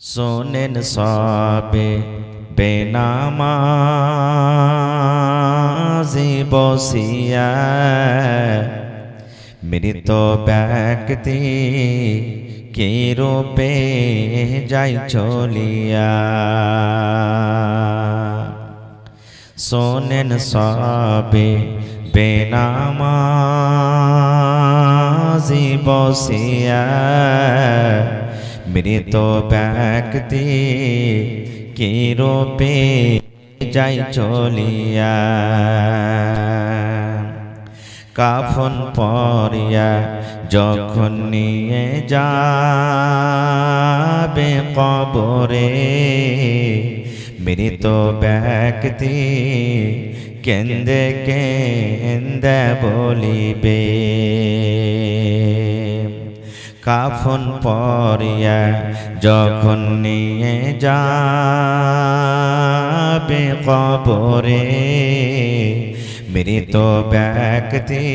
শোনেন সবে বেনামাজি বসিয়া মৃত ব্যক্তি কি রূপে যাই চলিয়া। শোনেন সবে বেনামাজি বসিয়া মৃত ব্যক্তি কি রূপে যাই চলিয়া। কাফন পরিয়া যখন নিয়ে যাবে কবরে মৃত ব্যক্তি কেন্দে কেন্দে বলিবে। কাফন পরিয়া যখন নিয়ে যাবে কবরে মৃত ব্যক্তি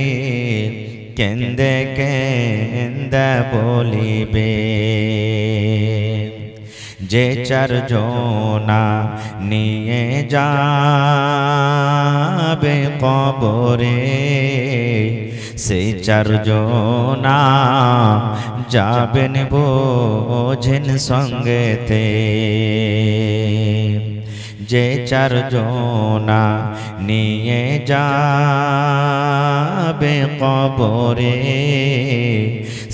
কেন্দে কেন্দে বলিবে। যে চারজনা নিয়ে যাবে কবরে সেই চারজনা যাবেন বোঝেন সঙ্গেতে। যে চারজনা নিয়ে যাবে কবরে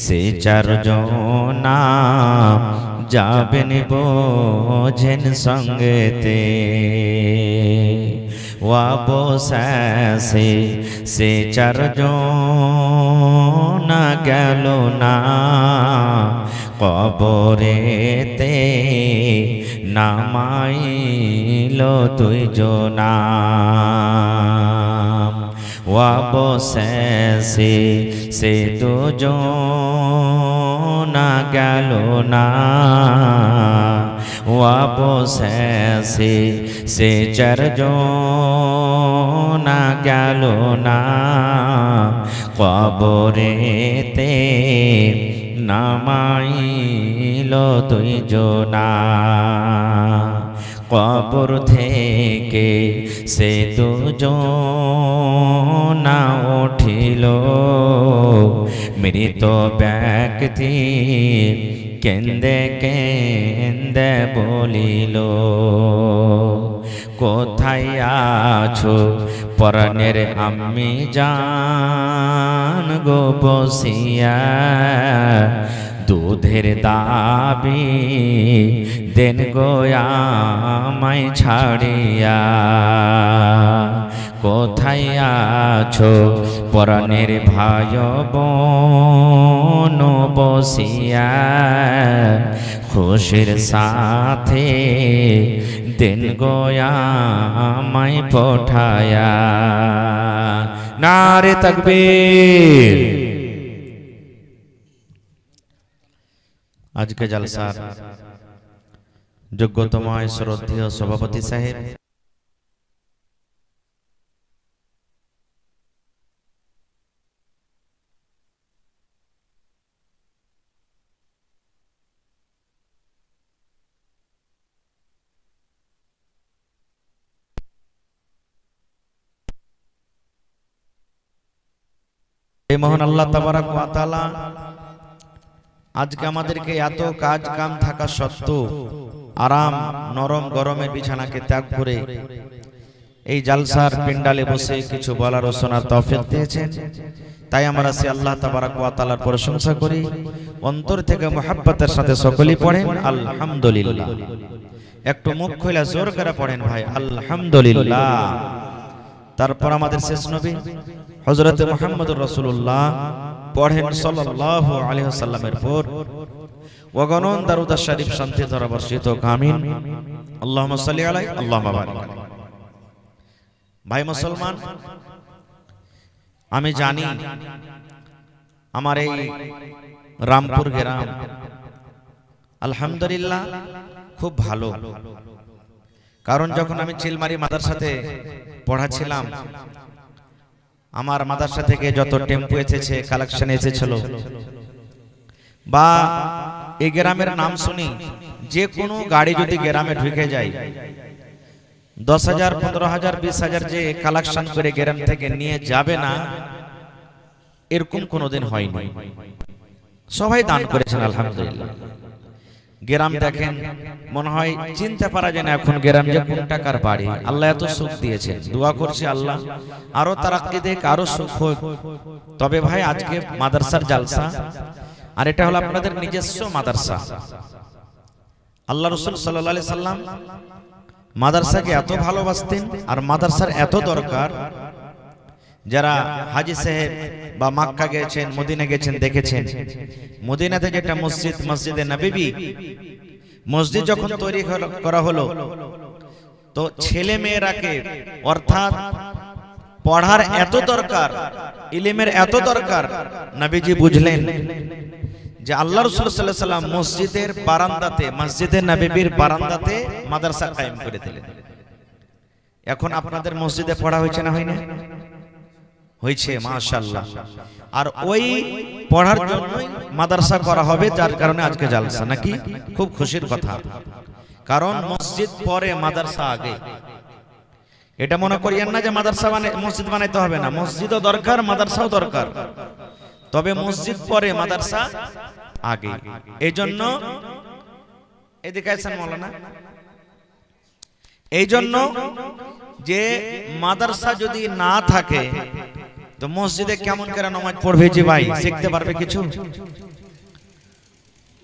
সে চারজনা যাবেন বোঝেন সঙ্গেতে। অবশেষে সে চারজনা গেল না কবরেতে নামাইল দুইজনা। অবশেষে সে দুজনা গেল না অবশেষে সে চারজনা গেল না কবরেতে নামাইল দুইজনা। কবর থেকে সে দুজনা উঠিল মৃত ব্যক্তি কেন্দে কেন্দে বলিল কোথায় আছো পরাণের আম্মি জান গো বসিয়া দুধের দাবি দেন গো আমায় ছাড়িয়া। কোথায় আছো পরাণের ভাই বোন বসিয়া খুশির সাথে দেন গো আমায় পঠায়া। নারে তাকবীর। আজকে জলসার যোগ্যতম শ্রদ্ধেয় সভাপতি সাহেব এই মহান আল্লাহ তাবারাক ওয়া তাআলা আজকে আমাদেরকে এত কাজ কাম থাকা সত্ত্বেও আরাম নরম গরমের বিছানাকে ত্যাগ করে এই জালসার প্যান্ডালে বসে কিছু বলার ও শোনার তৌফিক দিয়েছেন। তাই আমরা সে আল্লাহ তাবারাক ওয়া তাআলার প্রশংসা করি, অন্তর থেকে মুহাব্বতের সাথে সকলেই পড়েন আলহামদুলিল্লাহ। একটু মুখ খুলে জোর করে পড়েন ভাই আলহামদুলিল্লাহ। তারপর আমাদের শেষ নবী হযরত মুহাম্মদুর রাসূলুল্লাহ পড়েন সাল্লাল্লাহু আলাইহি ওয়াসাল্লামের পর ওয়াগনন দারুদ শরীফ শান্তি দ্বারা বর্ষিত আমিন। আল্লাহুম্মা সাল্লি আলাইহি আল্লাহুম্মা বারিক। ভাই মুসলমান, আমি জানি আমার এই রামপুর গ্রাম আলহামদুলিল্লাহ খুব ভালো, কারণ যখন আমি চিলমারি মাদ্রাসাতে পড়াছিলাম আমার মাদ্রাসা থেকে যত টেম্পো এসেছে কালেকশন এসেছিল বা এই গ্রামের নাম শুনি যে কোনো গাড়ি যদি গ্রামে ঢুকে যায় 10,000, 15,000, 20,000 যে কালেকশন করে গ্রাম থেকে নিয়ে যাবে না, এরকম কোনোদিন হয়নি। সবাই দান করেছেন আলহামদুলিল্লাহ। গ্রাম দেখেন, মনে হয় চিনতে পারা যায় না এখন গ্রাম যে কোন টাকার বাড়ি। আল্লাহ এত সুখ দিয়েছেন, দোয়া করছি আল্লাহ আরো তারাক্কি দেখ, আরো সুখ হোক। তবে ভাই আজকে মাদ্রাসার জালসা, আর এটা হলো আপনাদের নিজস্ব মাদ্রাসা। আল্লাহ রাসূল সাল্লাল্লাহু আলাইহি সাল্লাম মাদ্রাসাকে এত ভালোবাসতেন, আর মাদ্রাসার এত দরকার। যারা হাজী সাহেব বা মক্কা গেছেন, মদিনা গেছেন, দেখেছেন মদিনাতে যেটা মসজিদ, মসজিদে নববী, মসজিদ যখন তৈরি করা হলো, তো ছেলে মেয়েরাকে, অর্থাৎ পড়ার এত দরকার, ইলমের এত দরকার, নবীজি বুঝলেন যে আল্লাহ রাসূল সাল্লাল্লাহু আলাইহি সাল্লাম মসজিদের বারান্দাতে, মসজিদে নববীর বারান্দাতে মাদ্রাসা কায়েম করে দিলেন। এখন আপনাদের মসজিদে পড়া হয়েছে না হয় না? হয়েছে, মাশাআল্লাহ। আর ওই পড়ার জন্যই মাদ্রাসা করা হবে, যার কারণে আজকে জালসা, নাকি? খুব খুশির কথা, কারণ মসজিদ পরে মাদ্রাসা আগে। এটা মনে করিয়েন না যে মাদ্রাসা মসজিদ বানাইতে হবে না, মসজিদও দরকার, মাদ্রাসাও দরকার, তবে মসজিদ পরে মাদ্রাসা আগে। এই জন্য এদিকে আছেন মাওলানা, এই জন্য যে মাদ্রাসা যদি না থাকে তো মসজিদে কেমন করে নামাজ পড়বে যে ভাই? শিখতে পারবে কিছু?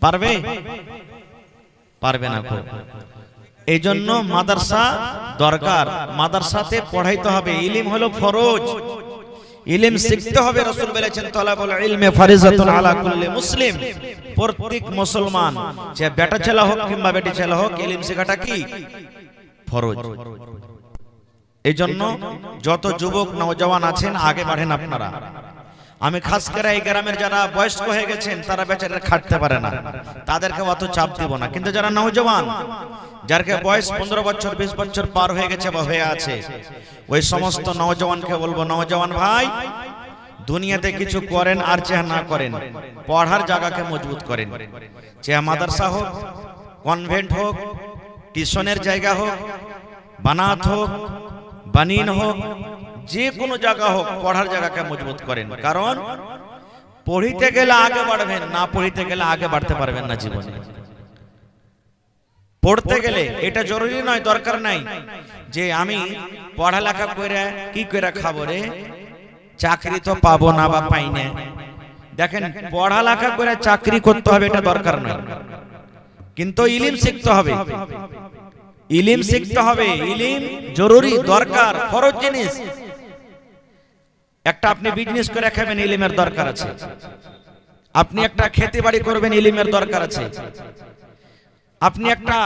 পারবে? পারবে না। এই জন্য মাদ্রাসা দরকার, মাদ্রাসাতে পড়াইতে হবে। ইলম হলো ফরজ, ইলম শিখতে হবে। রাসূল বলেছেন তালাবুল ইলমি ফারিজাতুন আলা কুল্লি মুসলিম, প্রত্যেক মুসলমান, যে বেটা ছেলে হোক কিংবা বেটি ছেলে হোক, ইলম শেখাটা কি ফরজ। এই জন্য যত যুবক নওজওয়ান আছেন আগে বাড়েন আপনারা। আমি খাস করে এই গ্রামের যারা বয়স্ক হয়ে গেছেন তারা বেচারা খাটতে পারে না, তাদেরকে অত চাপ দিব না। কিন্তু যারা নওজওয়ান, যার বয়স 15 বছর 20 বছর পার হয়ে গেছে বা হয়ে আছে, ওই সমস্ত নওজওয়ানকে বলবো, নওজওয়ান ভাই, দুনিয়াতে কিছু করেন আর চাহে না করেন, পড়ার জায়গাকে মজবুত করেন। চাহে মাদ্রাসা হোক, কনভেন্ট হোক, টিউশনের জায়গা হোক, বানাত হোক, বানিন হোক, যে কোনো জায়গা হোক, পড়ার জায়গাকে মজবুত করেন। কারণ পড়িতে গেলে আগে বাড়বেন, না পড়িতে গেলে আগে বাড়তে পারবেন না জীবনে। পড়তে গেলে এটা জরুরি নয়, দরকার নাই যে আমি পড়ালেখা করে কি করে খাবো রে, চাকরি তো পাবো না বা পাই না। দেখেন, পড়ালেখা করে চাকরি করতে হবে এটা দরকার নয়, কিন্তু ইলম শিখতে হবে। ইলম শিখতে হবে, ইলম জরুরি, দরকার, ফরজ জিনিস। একটা আপনি বিজনেস করে খাবেন, ইলমের দরকার আছে। আপনি একটা খেতে বাড়ি করবেন, ইলমের দরকার আছে। আপনি একটা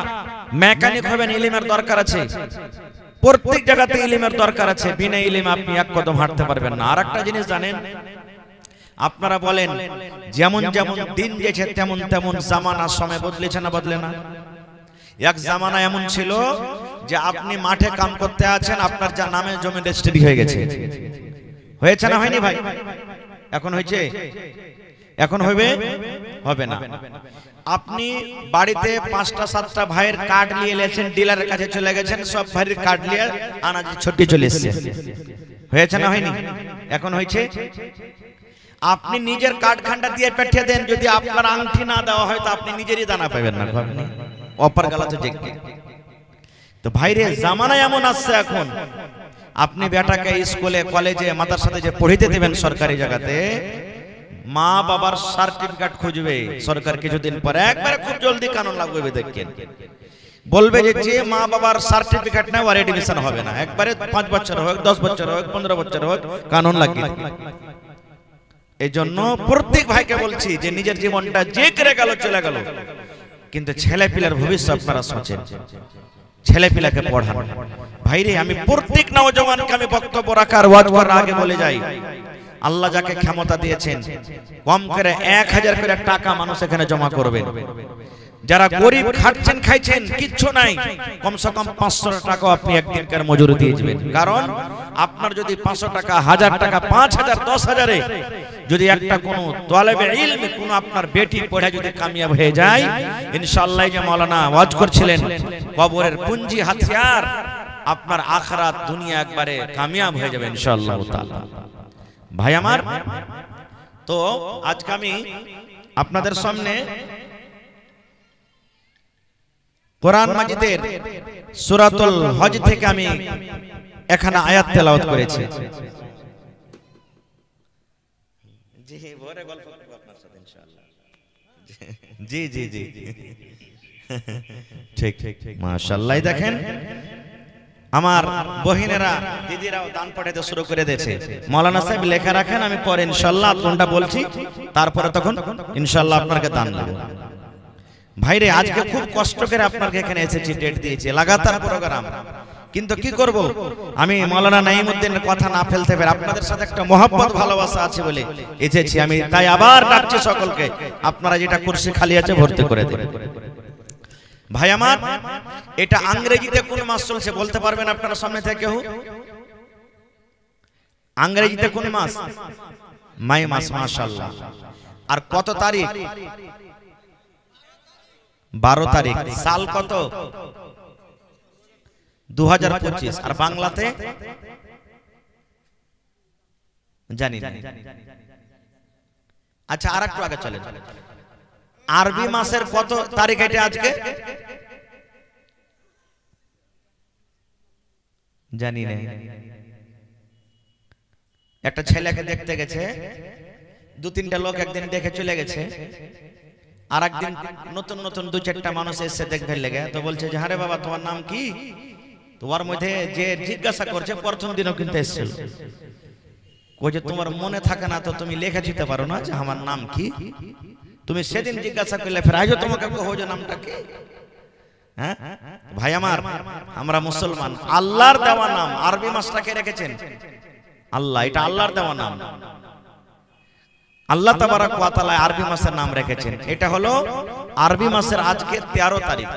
মেকানিক হবেন, ইলমের দরকার আছে। প্রত্যেক জায়গাতে ইলমের দরকার আছে। বিনা ইলমে আপনি এক কদম হাঁটতে পারবেন না। আর একটা জিনিস জানেন, আপনারা বলেন যেমন যেমন দিন গেছে তেমন তেমন জামানা সময় বদলেছে না বদলে না? এক জামানা এমন ছিল যে আপনি মাঠে কাম করতে আছেন, আপনার যা নামে জমি রেজিস্ট্রি হয়ে গেছে। হয়েছে না হয়নি ভাই? এখন হয়েছে? এখন হবে? হবে না। আপনি বাড়িতে 5টা 7টা ভাইয়ের কার্ড নিয়ে এসেছেন, ডিলারের কাছে চলে গেছেন, সব ভাইয়ের কার্ড নিয়ে আনাজ ছুটি চলে এসেছে। হয়েছে না হয়নি? এখন হয়েছে? আপনি নিজের কার্ড খান্ডা দিয়ে পাঠিয়ে দেন, যদি আপনার আংটি না দেওয়া হয় তো আপনি নিজেরই দানা পাবেন না। অপার গালাতে দেখবে তো ভাইরে, জামানা এমন আসছে এখন, আপনি বেটাকে স্কুলে কলেজে মাদ্রাসাতে যে পড়িতে দেবেন সরকারি জায়গাতে, মা বাবার সার্টিফিকেট খুঁজবে সরকার কিছুদিন পরে, একবারে খুব জলদি কানুন লাগবে। দেখেন, বলবে যে মা বাবার সার্টিফিকেট নেই আর এডমিশন হবে না, একবারে 5 বছর হোক, 10 বছর হোক, 15 বছর হোক, কানুন লাগিয়ে। এই জন্য প্রত্যেক ভাইকে বলছি যে নিজের জীবনটা যে করে গেল চলে গেল, কিন্তু ছেলে পিলার ভবিষ্যৎ আপনারা সোচেন, ছেলে পিলাকে পড়ান। ভাইরে, আমি প্রত্যেক নওজওয়ানকে আমি বক্তব্য রাখার ওয়াজ করার আগে বলে যাই, আল্লাহ যাকে ক্ষমতা দিয়েছেন, কম করে 1000 করে টাকা মানুষ এখানে জমা করবেন। যারা গরিব খাচ্ছেন খাইছেন কিচ্ছু নাই, কমসে কম 500 টাকা আপনি একদিনকার মজুরি দিয়ে দিবেন। কারণ আপনার যদি 500 টাকা, 1000 টাকা, 5000, 10,000-এ যদি একটা কোন তালেবে ইলমে কোন আপনার বেটি পড়ে যদি কামিয়াব হয়ে যায়, ইনশাআল্লাহ যে মাওলানা ওয়াজ করছিলেন কবরের পুঁজি হাতিয়ার, আপনার আখিরাত দুনিয়া একবারে কামিয়াব হয়ে যাবে ইনশাআল্লাহ তাআলা। ভাই আমার, তো আজকে আমি আপনাদের সামনে কোরআন মাজিদের সূরাতুল হজ থেকে আমি এখানে আয়াত তেলাওয়াত করেছি। জি পরে গল্প করব আপনার সাথে ইনশাআল্লাহ। জি জি জি ঠিক মাশাআল্লাহ। দেখেন আমার বহিনেরা দিদিরাও দান পাঠাতে শুরু করে দিয়েছে। মাওলানা সাহেব লেখা রাখেন, আমি পরে ইনশাআল্লাহ কোনটা বলছি তারপরে তখন ইনশাআল্লাহ আপনাকে দান দেব। ভাইরে আজকে খুব কষ্ট করে আপনাকে এখানে এসেছি, ডেট দিয়েছি, লাগাতার প্রোগ্রাম, কিন্তু কি করব আমি মাওলানা নাঈমউদ্দিনের কথা না ফেলতে পারি। আপনাদের সাথে একটা মহব্বত ভালোবাসা আছে বলে এসেছি আমি, তাই আবার ডাকছি সকলকে, আপনারা যেটা কুরসি খালি আছে ভর্তি করে দিন। ভাই আমার, এটা ইংরেজিতে কোন মাস চলছে বলতে পারবেন আপনারা সামনে থেকে কেউ? ইংরেজিতে কোন মাস? মে মাস, মাশাআল্লাহ। আর কত তারিখ? 12 তারিখ। সাল কত? 2025। আর বাংলাতে জানি না। আচ্ছা আর একটু আগে চলে, আরবি মাসের কত তারিখ এটা আজকে? জানি না। একটা ছেলেকে দেখতে গেছে, 2-3টা লোক একদিন দেখে চলে গেছে, আর একদিন নতুন নতুন 2-4টা মানুষ এসে দেখতে লেগে, তো বলছে যে আরে বাবা তোমার নাম কি? তোমার মধ্যে যে জিজ্ঞাসা করছে প্রথম দিনও কিন্তু এসেছিল, কই যে তোমার মনে থাকে না তো তুমি লেখা দিতে পারো না যে আমার নাম কি? তুমি সেদিন জিজ্ঞাসা করলে ফের আজও তোমাকে কহো যে নামটা কি? হ্যাঁ ভাই আমার, আমরা মুসলমান, আল্লাহর দেওয়া নাম। আরবি মাসটাকে রেখেছেন আল্লাহ, এটা আল্লাহর দেওয়া নাম। আল্লাহ তাবারক ওয়া তাআলা আরবি মাসের নাম রেখেছেন। এটা হলো আরবি মাসের আজকে 13 তারিখ,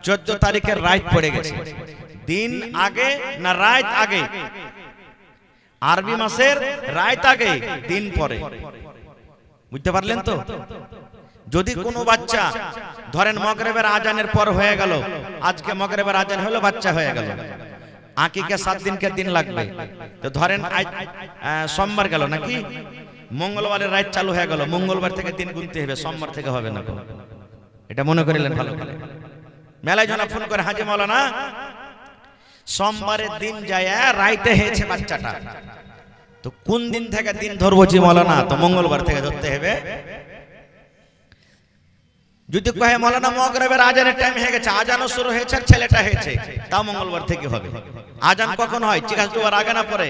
14 তারিখের রাত পড়ে গেছে। দিন আগে না রাত আগে? আরবি মাসের রাত আগে, দিন পরে। বুঝতে পারলেন তো? যদি কোনো বাচ্চা ধরেন মাগরিবের আজানের পর হয়ে গেল, আজকে মাগরিবের আজান হলো, বাচ্চা হয়ে গেল, আকিকা 7 দিনকে দিন লাগবে। তো ধরেন আজ সোমবার গেল নাকি, মঙ্গলবারের রাত চালু হয়ে গেল, মঙ্গলবার থেকে দিন গুনতে হবে, সোমবার থেকে হবে না। এটা মনে করিলেন ভালো করে। মেলায় জনা ফোন করে, হাজি মাওলানা সোমবারের দিন যায় রাইতে হয়েছে বাচ্চাটা, তো কোন দিন থেকে দিন ধরবো? জি মাওলানা তো মঙ্গলবার থেকে ধরতে হবে। যদি কহে মাওলানা মাগরিবের আজানের টাইম হয়ে গেছে, আজানও শুরু হয়েছে, ছেলেটা হয়েছে, তাও মঙ্গলবার থেকে হবে। আজান কখন হয়? চিকাস দুবার আগে না পরে?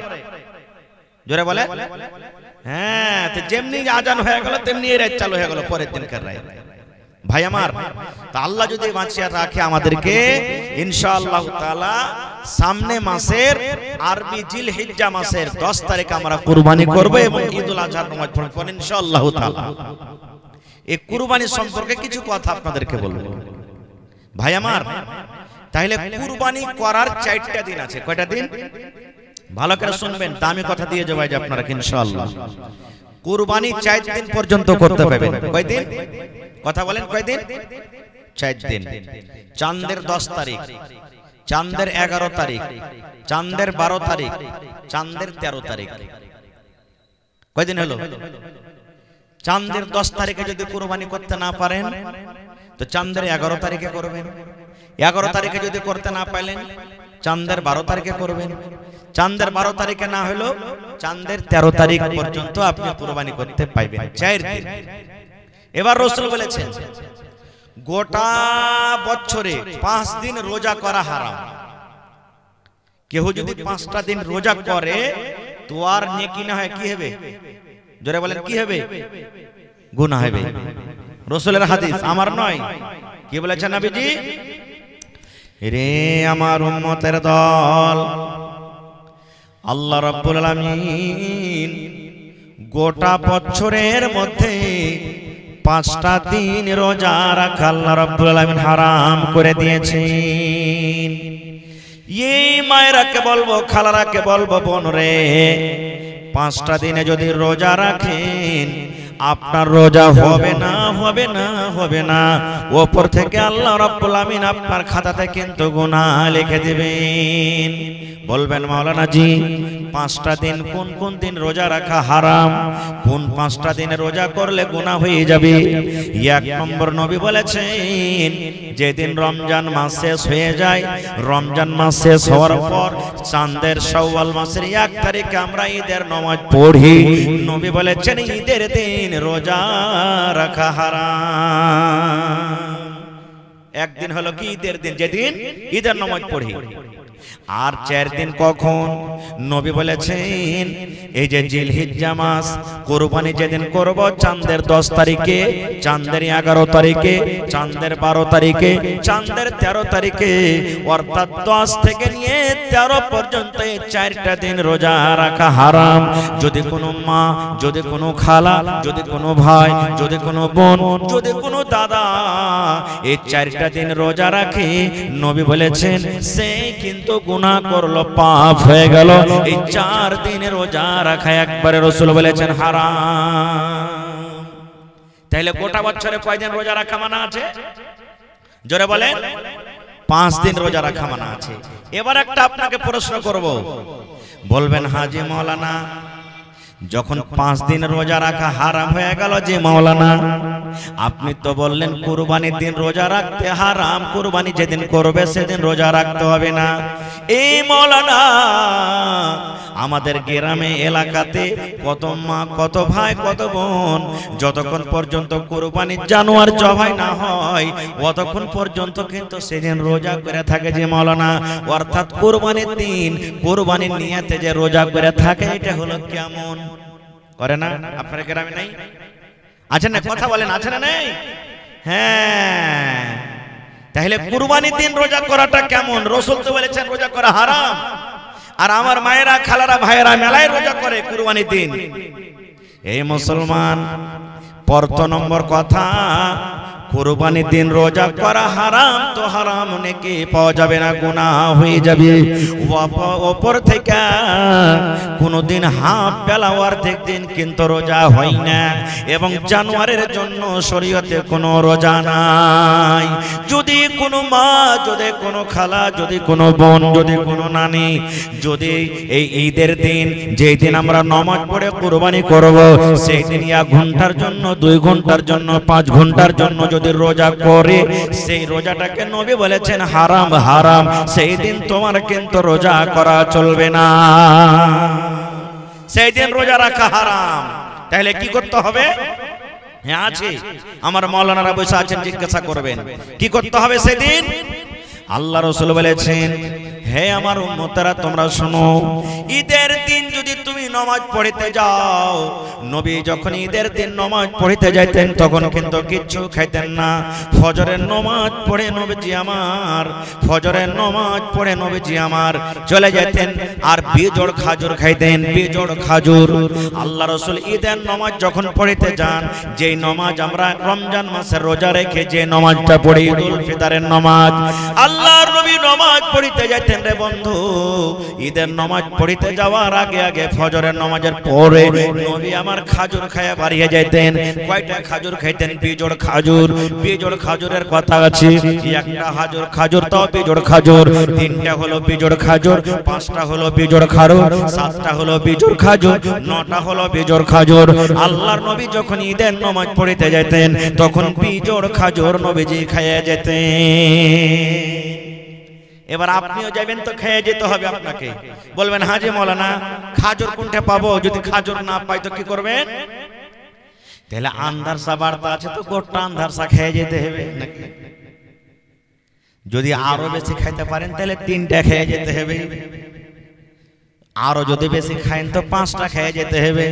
জোরে বলে। হ্যাঁ, তো যেমনি আজান হয়ে গেল তেমনি এই রাত চালু হয়ে গেল, পরের দিনকার রাত। ভাই আমার, তা আল্লাহ যদি বাঁচিয়ে রাখে আমাদেরকে, ইনশাআল্লাহ তাআলা সামনে মাসের আরবি জিলহিজ্জা মাসের 10 তারিখ আমরা কুরবানি করব এবং ঈদুল আজহার নামাজ পড়ব ইনশাআল্লাহ তাআলা। এই কুরবানি সম্পর্কে কিছু কথা আপনাদেরকে বলবো। ভাই আমার, তাহলে কুরবানি করার 4টা দিন আছে। কয়টা দিন? ভালো করে শুনবেন, দামি কথা দিয়ে যাবো যে আপনারা ইনশাআল্লাহ কুরবানি 4 দিন পর্যন্ত করতে পারবেন। কয় দিন? কথা বলেন, কয় দিন? 4 দিন। চাঁদের 10 তারিখ, চাঁদের 11 তারিখ, চাঁদের 12 তারিখ, চাঁদের 13 তারিখ। কয় দিন হলো? চাঁদের 10 তারিখে যদি কুরবানি করতে না পারেন তো চাঁদের 11 তারিখে করবেন। 11 তারিখে যদি করতে না পারলেন চাঁদের 12 তারিখে করবেন। চাঁদের 12 তারিখে না হলো চাঁদের 13 তারিখ পর্যন্ত আপনি কুরবানি করতে পাইবেন, 4 দিন। এবার রাসূল বলেছেন গোটা বছরে 5 দিন রোজা করা হারাম। কেউ যদি 5টা দিন রোজা করে তো আর নেকি না হয়, কি হবে? জোরে বলেন, কি হবে? গুনাহ হবে। রাসূলের হাদিস, আমার নয়। কি বলেছেন নবীজি? রে আমার উম্মতের দল, আল্লাহ রাব্বুল আলামিন গোটা বছরের মধ্যে 5টা দিন রোজা রাখা আল্লাহ রাব্বুল আলামিন হারাম করে দিয়েছেন। এই মায়েরাকে বলবো, খালারাকে বলবো, বোন রে 5টা দিনে যদি রোজা রাখেন আপনার রোজা হবে না হবে না হবে না, ওপর থেকে আল্লাহ রাব্বুল আমিন আপনার খাতাতে কিন্তু গুনাহ লিখে দিবেন। বলবেন মাওলানা জি 5টা দিন কোন কোন দিন রোজা রাখা হারাম, কোন 5টা দিনে রোজা করলে গুনাহ হয়ে যাবে? 1 নম্বর নবী বলেছেন যেদিন রমজান মাস শেষ হয়ে যায়, রমজান মাস শেষ হওয়ার পর চাঁদের শাওয়াল মাসের 1 তারিখে আমরা ঈদের নামাজ পড়ি, নবী বলেছেন ঈদের দিন রোজা রাখা হারাম। একদিন হলো কি ঈদের দিন, যেদিন ঈদের নামাজ পড়ি। আর 4 দিন কখন? নবী বলেছেন এই যে জিলহিজ্জা মাস, কুরবানি যেদিন করব চাঁদের 10 তারিখে, চাঁদের 11 তারিখে, চাঁদের 12 তারিখে, চাঁদের 13 তারিখে, অর্থাৎ 10 থেকে নিয়ে 13 পর্যন্ত এই 4টা দিন রোজা রাখা হারাম। যদি কোনো মা, যদি কোনো খালা, যদি কোনো ভাই, যদি কোনো বোন, যদি কোনো দাদা এই 4টা দিন রোজা রাখে, নবী বলেছেন সে কিন্তু গুনাহ করলো, পাপ হয়ে গেল। এই 4 দিনের রোজা রাখা একবারে রাসূল বলেছেন হারাম। তাহলে গোটা বছরে কয়দিন রোজা রাখা মানা আছে? জোরে বলেন। 5 দিন রোজা রাখা মানা আছে। এবার একটা আপনাকে প্রশ্ন করব, বলবেন হাজি মাওলানা যখন 5 দিন রোজা রাখা হারাম হয়ে গেল, যে মাওলানা আপনি তো বললেন কুরবানির দিন রোজা রাখতে হারাম, কুরবানি যেদিন করবে সেদিন রোজা রাখতে হবে না। এই মাওলানা আমাদের গ্রামে এলাকাতে কত মা, কত ভাই, কত বোন যতক্ষণ পর্যন্ত কুরবানির জানোয়ার জবাই না হয় ততক্ষণ পর্যন্ত কিন্তু সেদিন রোজা করে থাকে যে মাওলানা, অর্থাৎ কুরবানির দিন কুরবানির নিয়তে যে রোজা করে থাকে, এটা হলো কেমন করে না? আপনার গ্রামে নাই? আছে না? কথা বলেন, আছে না নেই? হ্যাঁ, তাহলে কুরবানির দিন রোজা করাটা কেমন? রাসূল তো বলেছেন রোজা করা হারাম। আর আমার মায়েরা, খালারা, ভাইয়েরা মেলায় রোজা করে কুরবানির দিন। এই মুসলমান, প্রথম নম্বর কথা, কুরবানির দিন রোজা করা হারাম তো হারাম, নেকি পাওয়া যাবে না, গুনাহ হয়ে যাবে। ওপর থেকে কোনদিন হাফ বেলা অর্ধেক দিন কিন্তু রোজা হয় না, এবং জানোয়ারের জন্য শরীয়তে কোনো রোজা নাই। যদি কোনো মা, যদি কোনো খালা, যদি কোনো বোন, যদি কোনো নানি যদি এই ঈদের দিন, যেই দিন আমরা নামাজ পড়ে কুরবানি করব, সেই দিন 1 ঘন্টার জন্য, 2 ঘন্টার জন্য, 5 ঘন্টার জন্য যদি রোজা করে, সেই রোজাটাকে নবী বলেছেন হারাম হারাম, সেই দিন তোমার কিন্তু রোজা করা চলবে না, সেই দিন রোজা রাখা হারাম। তাহলে কি করতে হবে? হ্যাঁ আছে, আমার মাওলানারা বসে আছেন, জিজ্ঞাসা করবেন কি করতে হবে সেদিন। আল্লাহ রাসূল বলেছেন, হে আমার উম্মতেরা তোমরা শোনো, ঈদের দিন যদি তুমি নামাজ পড়তে যাও, নবী যখন ঈদের দিন নামাজ পড়তে যাইতেন তখন কিন্তু কিচ্ছু খাইতেন না। ফজরের নামাজ পড়ে নবীজি আমার, ফজরের নামাজ পড়ে নবীজি আমার চলে যেতেন, আর বিজোড় খাজুর খাইতেন, বিজোড় খাজুর। আল্লাহ রাসূল ঈদের নামাজ যখন পড়তে যান, যেই নামাজ আমরা রমজান মাসে রোজা রেখে যে নামাজটা পড়ি, ঈদুল ফিতরের নামাজ, আল্লাহর নবী নামাজ পড়তে যেতেন রে বন্ধু। ঈদের নামাজ পড়তে যাওয়ার আগে আগে ফজরের নামাজের পরে নবী আমার খাজুর খায়া বাড়িয়ে যেতেন। কয়টা খাজুর খাইতেন? বিজোড় খাজুর। বিজোড় খাজুরের কথা আছে, একটা হাজুর খাজুর তো বিজোড় খাজুর, 3টা হলো বিজোড় খাজুর, 5টা হলো বিজোড় খাজুর, 7টা হলো বিজোড় খাজুর, 9টা হলো বিজোড় খাজুর। আল্লাহর নবী যখন ঈদের নামাজ পড়তে যেতেন তখন বিজোড় খাজুর নবীজি খাইয়া যেতেন। এবার আপনিও যাবেন তো খেয়ে যেতে হবে আপনাকে। বলবেন হাজি মাওলানা খাজুর কোনটা পাবো? যদি খাজুর না পাই তো কি করবেন? তাহলে আন্ধারসা বার্তা আছে তো গোটা আন্ধারসা খেয়ে যেতে হবে নাকি? যদি আরো বেশি খাইতে পারেন তাহলে 3টা খেয়ে যেতে হবে, আরো যদি বেশি খাইন তো 5টা খেয়ে যেতে হবে,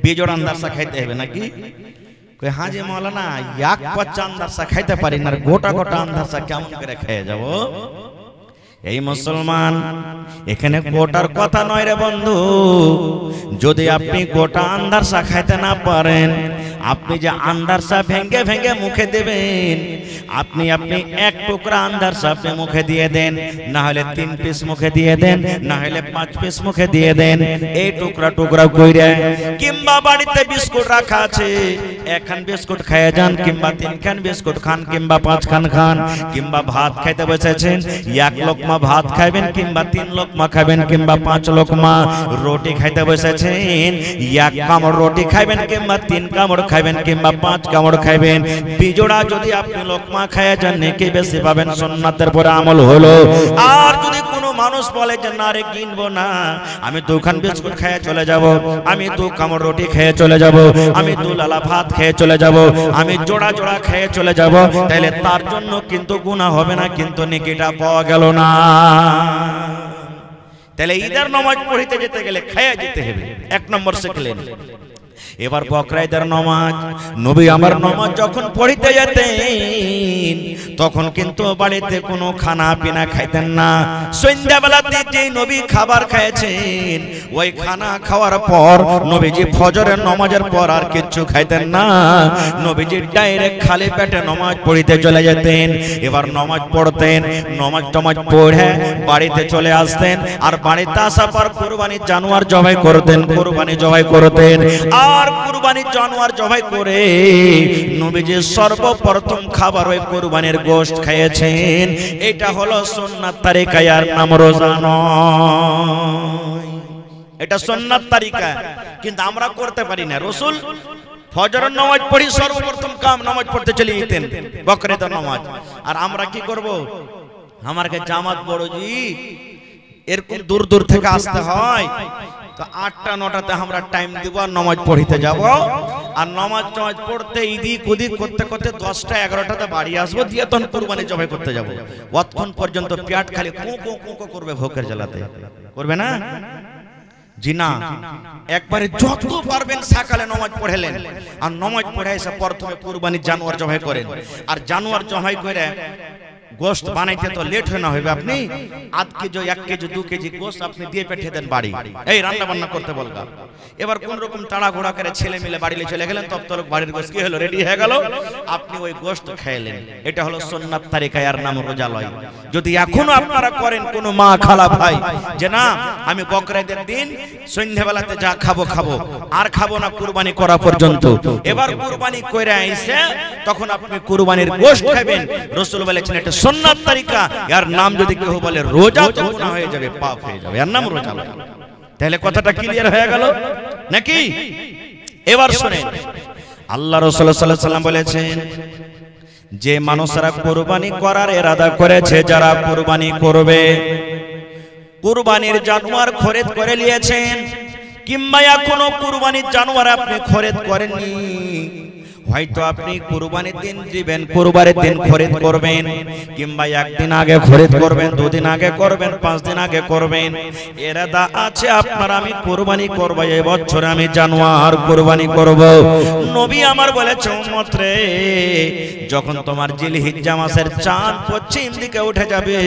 বিজোড় আন্ধারসা খাইতে হবে নাকি? হাজি মাওলানা 1 পাচ্চা আন্ধারসা খাইতে পারি না, গোটা গোটা আন্ধারসা কেমন করে খেয়ে যাব? এই মুসলমান, এখানে গোটার কথা নয় রে বন্ধু। যদি আপনি গোটা আন্ধারসা খাইতে না পারেন, আপনি যে আন্দারসা ভেঙ্গে ভেঙ্গে মুখে দেবেন, আপনি এক টুকরা আন্দারসা আপনি মুখে দিয়ে দেন, না হলে 3 পিস মুখে দিয়ে দেন, না হলে 5 পিস মুখে দিয়ে দেন। এই টুকরা টুকরা কইরা কিংবা বাড়িতে বিস্কুট রাখা আছে, 1 খান বিস্কুট খেয়ে যান, কিংবা 3 খান বিস্কুট খান, কিংবা 5 খান খান, কিংবা ভাত খাইতে বসেছেন, 1 লোকমা ভাত খাবেন, কিংবা 3 লোকমা খাবেন, কিংবা 5 লোকমা রুটি খাইতে বসেছেন, 1 কামড় রুটি খাবেন, কিংবা 3 কামড় খাবেন, কিংবা 5 কামড় খাবেন। বিজোড়া যদি আপনি লোকমা খায় যান নেকি বেশি পাবেন, সুন্নাতের পরে আমল হলো। আর যদি কোনো মানুষ বলে যে না রে কিনবো না, আমি 2 খান বিস্কুট খেয়ে চলে যাব, আমি 2 কামড় রুটি খেয়ে চলে যাব, আমি 2 লালা ভাত খেয়ে চলে যাব, আমি জোড়া জোড়া খেয়ে চলে যাব, তাহলে তার জন্য কিন্তু গুনাহ হবে না, কিন্তু নেকিটা পাওয়া গেল না। তাহলে ঈদের নামাজ পড়িতে যেতে গেলে খেয়ে যেতে হবে, 1 নম্বর শিখলেন। এবার বকরা ঈদের নামাজ, নবী আমার নামাজ যখন পড়িতে যেতেন তখন কিন্তু বাড়িতে কোনো খানা পিনা খাইতেন না। সন্ধ্যাবেলাতে যে নবী খাবার খাইছেন, ওই খানা খাওয়ার পর নবীজি ফজরের নামাজের পর আর কিছু খাইতেন না। নবীজি ডাইরেক্ট খালি পেটে নামাজ পড়িতে চলে যেতেন। এবার নামাজ পড়তেন, নামাজ টামাজ পড়ে বাড়িতে চলে আসতেন, আর বাড়িতে আসার পর কুরবানির জানোয়ার জবাই করতেন, কুরবানি জবাই করতেন। আর কুরবানির জানোয়ার জবাই করে নবীজি সর্বপ্রথম খাবার ওই কুরবানির গোশত খেয়েছেন। এটা হলো সুন্নাত তারিকা, আর নাম রোজা নয়। এটা সুন্নাত তারিকা, কিন্তু আমরা করতে পারি না। রাসূল ফজরের নামাজ পড়ি সর্বপ্রথম কাম নামাজ পড়তে চলে যেতেন, বকরা ঈদের নামাজ। আর আমরা কি করব? আমারকে জামাত বড়জি এরকম দূর দূর থেকে আসতে হয়, তো 8টা 9টাতে আমরা টাইম দিব আর নামাজ পড়িতে যাব। আর নামাজ পড়তে ইদিক ওদিক করতে করতে 10টা 11টাতে বাড়ি আসবো, দিয়ে তখন কুরবানি জবাই করতে যাব। অতক্ষণ পর্যন্ত পেট খালি কুঁ করবে ভোকের জ্বালাতে, করবে না? জি না, একবারে যত পারবেন সকালে নামাজ পড়েলেন, আর নামাজ পড়ে এসে প্রথমে কুরবানির জানোয়ার জবাই করেন। আর জানোয়ার জবাই করে গোশত বানাইতে তো লেট হয় না, হবে আপনি আধ কেজি 1 কেজি 2 কেজি গোশত আপনি দিয়ে পাঠিয়ে দেন বাড়ি, এই রান্না বান্না করতে বলগা। এবার কোন রকম তাড়াঘোড়া করে ছেলে মিলে বাড়ি চলে গেলেন, তব তলক বাড়ির গোশত কি হলো, রেডি হয়ে গেল, আপনি ওই গোশত খাইলেন। এটা হলো সুন্নাত তারিকা, আর নাম রোজা লয়। যদি এখনো আপনারা করেন কোনো মা খালা ভাই যে না আমি বকরা ঈদের দিন সন্ধ্যাবেলাতে যা খাবো খাবো, আর খাবো না কুরবানি করা পর্যন্ত, এবার কুরবানি কইরা আইছে তখন আপনি কুরবানির গোশত খাবেন। রাসূল বলেছেন এটা সুন্নাত তারিকা, এর নাম যদি কেউ বলে রোজা তো গুনাহ হয়ে যাবে, পাপ হয়ে যাবে, এর নাম রোজা লয়। তাহলে কথাটা ক্লিয়ার হয়ে গেল নাকি? এবার শুনেন, আল্লাহ রাসূল সাল্লাল্লাহু আলাইহি ওয়াসাল্লাম বলেছেন যে মানুষরা কুরবানি করার ইরাদা করেছে, যারা কুরবানি করবে, কুরবানির জানোয়ার খরিদ করে নিয়েছেন, কিংবা এখনো কুরবানির জানোয়ার আপনি খরিদ করেননি, হয়তো আপনি কুরবানির দিন দিবেন, কুরবানির দিন খরিদ করবেন, কিংবা 1 দিন আগে খরিদ করবেন, 2 দিন আগে করবেন, 5 দিন আগে করবেন, ইরাদা আছে আপনার আমি কুরবানি করব, এই বছর আমি জানোয়ার কুরবানি করব। নবী আমার বলেছে উম্মত রে, যখন তোমার জিলহিজ্জা মাসের চাঁদ পশ্চিম দিকে উঠে যাবে,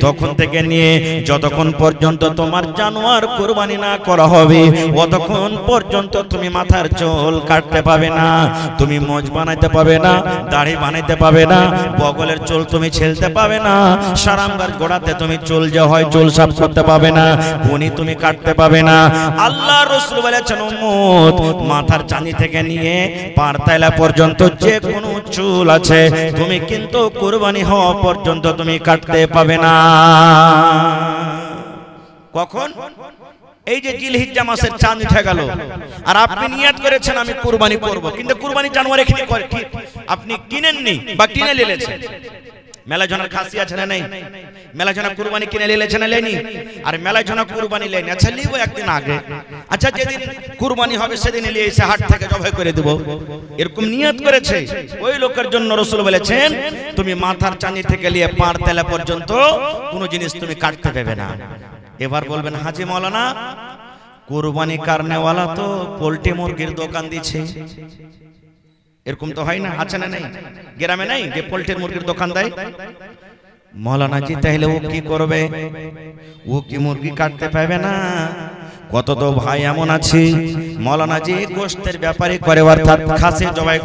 তখন থেকে নিয়ে যতক্ষণ পর্যন্ত তোমার জানোয়ার কুরবানি না করা হবে, ততক্ষণ পর্যন্ত তুমি মাথার চুল কাটতে পাবে না, তুমি মোজ বানাইতে পাবে না, দাড়ি বানাইতে পাবে না, বগলের চুল তুমি ছেলতে পাবে না, সারাম গাছ গোড়াতে তুমি চুল যে হয় চুল সাফ করতে পাবে না, কোনি তুমি কাটতে পাবে না। আল্লাহ রাসূল বলেছেন উম্মত, মাথার চাঁদি থেকে নিয়ে পার তালা পর্যন্ত যে কোনো চুল আছে তুমি কিন্তু কুরবানি হওয়া পর্যন্ত তুমি কাটতে পাবে না। কখন? এই যে জিলহিজ্জা মাসের চাঁদ উঠে গেল, আর আপনি নিয়ত করেছেন আমি কুরবানি করব, কিন্তু কুরবানি জানোয়ার এখানে আপনি কিনেননি বা কিনে নিয়েছেন। মেলা জনের খাসি আছে না নাই? মেলা জনা কুরবানি কিনে নিয়েছেন না লেনি? আর মেলা জনা কুরবানি লেনি, আচ্ছা লিব একদিন আগে, আচ্ছা যেদিন কুরবানি হবে সেদিন নিয়ে এসে হাট থেকে জবাই করে দেব, এরকম নিয়ত করেছে। ওই লোকের জন্য রাসূল বলেছেন তুমি মাথার চাঁদি থেকে নিয়ে পার তেলা পর্যন্ত কোনো জিনিস তুমি কাটতে পাবে না। এবার বলবেন হাজি মাওলানা কুরবানি কারনেওয়ালা তো পোল্ট্রি মুরগির দোকান দিচ্ছে, এরকম তো হয় না, আছে না নাই? গ্রামে নাই যে পোল্ট্রি মুরগির দোকান দেয়? মাওলানা জি তাহলে ও কি করবে? ও কি মুরগি কাটতে পাবে না? কত তো ভাই এমন আছে মৌলানা যে গোশতের ব্যাপারে করে, অর্থাৎ খাসি জবাই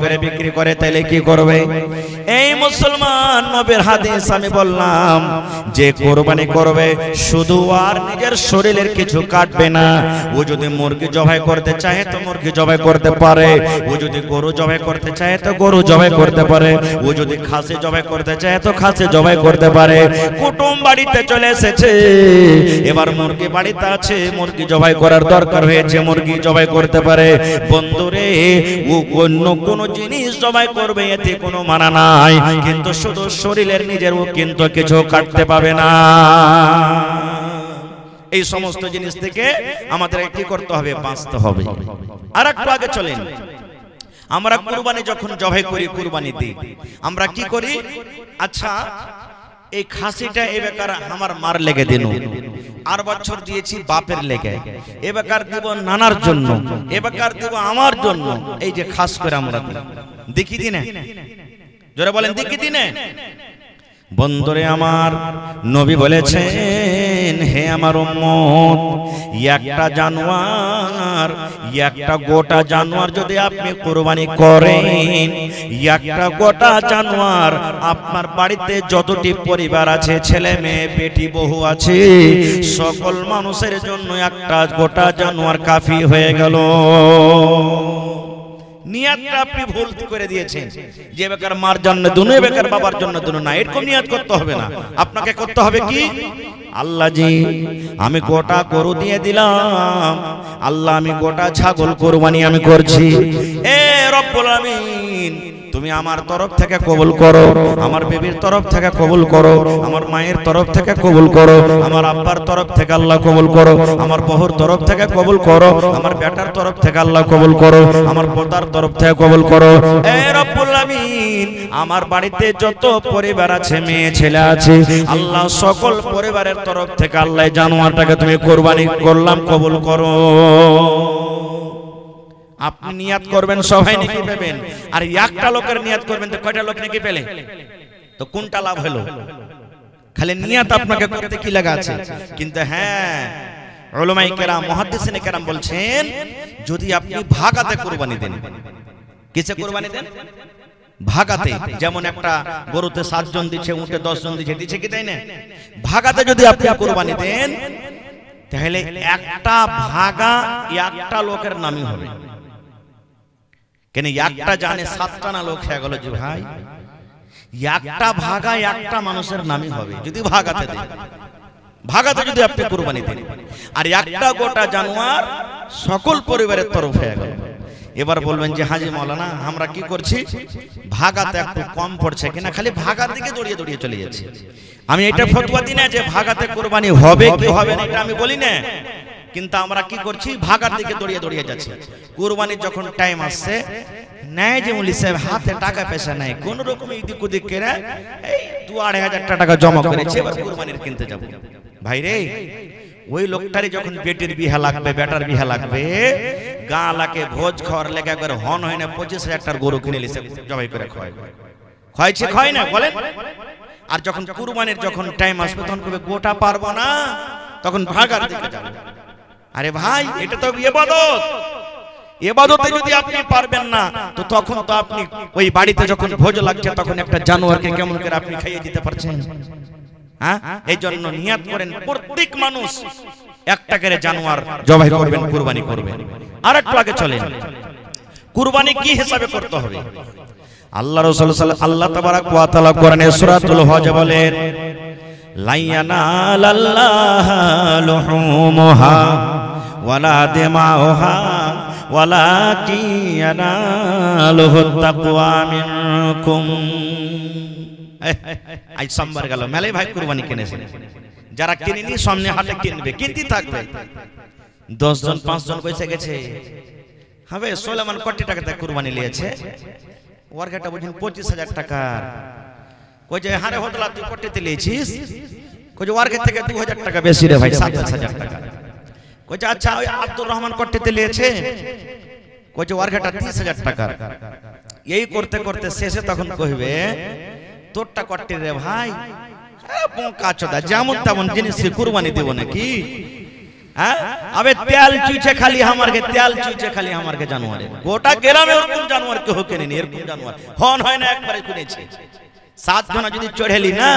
করে বিক্রি করে, তাইলে কি করবে? এই মুসলমান, নবীর হাদিস আমি বললাম যে কুরবানি করবে শুধু আর নিজের শরীরের কিছু কাটবে না। ও যদি মুরগি জবাই করতে চায় তো মুরগি জবাই করতে পারে, ও যদি গরু জবাই করতে চায় তো গরু জবাই করতে পারে, ও যদি খাসি জবাই করতে চায় তো খাসি জবাই করতে পারে। কুটুম বাড়িতে চলে এসেছে, এবার মুরগি বাড়িতে আছে, মুরগি জবাই করার দরকার হয়েছে, মুরগি জবাই করতে পারে। বন্ধুরে, ও অন্য কোন জিনিস জবাই করবে এতে কোনো মানা নাই, কিন্তু শুধু শরীরের নিজের ও কিন্তু কিছু কাটতে পাবে না। এই সমস্ত জিনিস থেকে আমাদের কি করতে হবে? বাঁচতে হবে। আর একটু আগে চলেন, আমরা কুরবানি যখন জবাই করি, কুরবানি দিই, আমরা কি করি? আচ্ছা, এই খাসিটা এবেকার আমার মার লেগে দিন, আর বছর দিয়েছি বাপের লেগে, এবেকার দিব নানার জন্য, এবেকার দিব আমার জন্য। এই যে খাস করে আমরা দেখি দিনে, জোরে বলেন দেখি দিনে। বন্ধুরে আমার, নবী বলেছেন, হে আমার উম্মত, একটা জানোয়ার, একটা গোটা জানোয়ার যদি আপনি কুরবানি করেন, একটা গোটা জানোয়ার, আপনার বাড়িতে যতটি পরিবার আছে, ছেলে মেয়ে বেটি বহু আছে, সকল মানুষের জন্য একটা গোটা জানোয়ার কাফি হয়ে গেল। নিয়াতটা আপনি ভুল করে দিয়েছেন, যে বেকার মার জন্য দুনো, বেকার বাবার জন্য দুনো না, এরকম নিয়াত করতে হবে না। আপনাকে করতে হবে কি? আল্লাহ জি, আমি গোটা গরু দিয়ে দিলাম, আল্লাহ আমি গোটা ছাগল কুরবানি আমি করছি, এ রব্বুল আমিন তুমি আমার তরফ থেকে কবুল করো, আমার বেবির তরফ থেকে কবুল করো, আমার মায়ের তরফ থেকে কবুল করো, আমার আব্বার তরফ থেকে আল্লাহ কবুল করো, আমার বহুর তরফ থেকে কবুল করো, আমার বেটার তরফ থেকে আল্লাহ কবুল করো, আমার পোতার তরফ থেকে কবুল করো। এ রব্বুল আমিন, আমার বাড়িতে যত পরিবার আছে, মেয়ে ছেলে আছে, আল্লাহ সকল পরিবারের তরফ থেকে আল্লাহ জানোয়ারটাকে তুমি কুরবানি করলাম, কবুল করো। আপনি নিয়াত করবেন, সবাই নেকি পাবেন। আর একটা লোকের নিয়াত করবেন তো কয়টা লোক নেকি পেলে? তো কোনটা লাভ হলো? খালি নিয়াত আপনাকে করতে কি লাগা আছে? কিন্তু হ্যাঁ, উলামায়ে কেরাম, মুহাদ্দিসিনে কেরাম বলছেন, যদি আপনি ভাগাতে কুরবানি দেন। কিসে কুরবানি দেন? ভাগাতে। যেমন একটা গরুতে 7 জন দিচ্ছে, উটে 10 জন দিচ্ছে কি তাই না? ভাগাতে যদি আপনি কুরবানি দেন, তাহলে একটা ভাগা একটা লোকের নামই হবে। কেন একটা জানে 7টা না লোক হয়ে গেল যে ভাই, একটা ভাগা একটা মানুষের নামই হবে যদি ভাগাতে দেন। ভাগাতে যদি আপনি কুরবানি দেন, আর একটা গোটা জানোয়ার সকল পরিবারের তরফ হয়ে গেল। এবার বলবেন যে হাজি মাওলানা, আমরা কি করছি? ভাগাতে একটু কম পড়ছে কিনা, খালি ভাগার দিকে দৌড়িয়ে দৌড়িয়ে চলে যাচ্ছে। আমি এটা ফতোয়া দিই না যে ভাগাতে কুরবানি হবে কি হবে না, এটা আমি বলি না, কিন্তু আমরা কি করছি? ভাগার দিকে দৌড়িয়ে দৌড়িয়ে যাচ্ছি। কুরবানির যখন টাইম আসছে, নেয় যে মুলি সাহেব হাতে টাকা পয়সা নাই, কোন রকম এদিক ওদিক করে এই 2-2,500 টাকা জমা করেছে, এবার কুরবানির কিনতে যাব। ভাই রে, ওই লোকটারই যখন বেটির বিহা লাগবে, বেটার বিহা লাগবে, গালাকে ভোজ খাওয়ার লেগে একবার হন হয় না 25,000 টাকার গরু কিনে লিছে, জবাই করে খাওয়াইছে খায় না বলেন। আর যখন কুরবানির যখন টাইম আসবে, তখন কবে গোটা পারবো না, তখন ভাগার দিকে যাবে। আরে ভাই, এটা তো ইবাদত। ইবাদতে যদি আপনি পারবেন না, তো তখন তো আপনি ওই বাড়িতে যখন ভোজ লাগছে, তখন একটা জানোয়ারকে কেমন করে আপনি খাইয়ে দিতে পারছেন? হ্যাঁ, এই জন্য নিয়াত করেন প্রত্যেক মানুষ একটা করে জানোয়ার জবাই করবেন, কুরবানি করবেন। আর একটু আগে চলেন, কুরবানি কি হিসাবে করতে হবে? আল্লাহ রাসূল আল্লাহ তাবারাক ওয়া তাআলা কোরআনে সূরাতুল হজ বলেন, লা ইয়ানালাল্লাহু লুহুমুহা ওয়ালা দিমাউহা ওয়ালাকিন ইয়ানালুহুত তাকওয়া মিনকুম। আজ সোমবার গেল, মেলাই ভাই কুরবানি কিনেছে, যারা কিনেনি সামনে হাটে কিনবে, কিনতে থাকবে। 10 জন 5 জন কইছে গেছে, হবে সুলাইমান কোটি টাকাতে কুরবানি নিয়েছে, ওয়ার্কাটা বুঝিন 25,000 টাকা। কই যে হারে হতলা তুই কোটিতে নিয়েছিস? কই যে ওয়ার্কের থেকে 2,000 টাকা বেশি রে ভাই, 27,000 টাকা। কই যে আচ্ছা ওই আব্দুর রহমান কোটিতে নিয়েছে, কই যে ওয়ার্কাটা 30,000 টাকা। এই করতে করতে শেষে তখন কইবে, তোরটা কোটি রে ভাই, বোকা চোদা, যেমন তেমন জিনিস কুরবানি দেব নাকি? হ্যাঁ আবে তেল চুইছে খালি আমারকে, তেল চুইছে খালি আমারকে জানোয়ারে, গোটা গ্রামে ওরকম জানোয়ার কেউ কেনেনি, এরকম জানোয়ার হন হয় না একবারে কিনেছে। 7 জন যদি চড়েলি না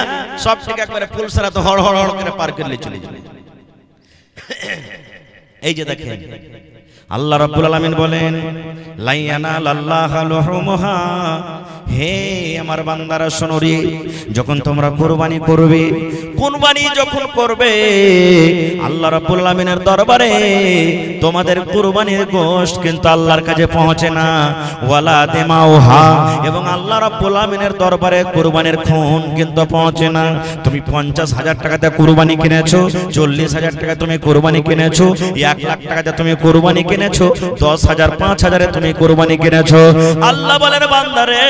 সব থেকে একবারে ফুলসারা তো হড় হড় হড় করে পার করলে চলে যাবে। এই যে দেখেন আল্লাহ রাব্বুল আলামিন বলেন লা ইয়ানালাল্লাহু লুহুমুহা, হে আমার বান্দারা শোনো রে, যখন তোমরা কুরবানি করবে, কুরবানি যখন করবে আল্লাহ রাব্বুল আলামিনের দরবারে তোমাদের কুরবানির গোশত কিন্তু আল্লাহর কাছে পৌঁছে না, ওয়ালা দিমাউহা, এবং আল্লাহ রাব্বুল আলামিনের দরবারে কুরবানির খুন কিন্তু পৌঁছে না। তুমি 50,000 টাকাতে কুরবানি কিনেছো, 40,000 টাকা তুমি কুরবানি কিনেছো, 1 লাখ টাকাতে তুমি কুরবানি কিনেছো, 10,000 5,000 তুমি কুরবানি কিনেছো। আল্লাহ বলেন বান্দারে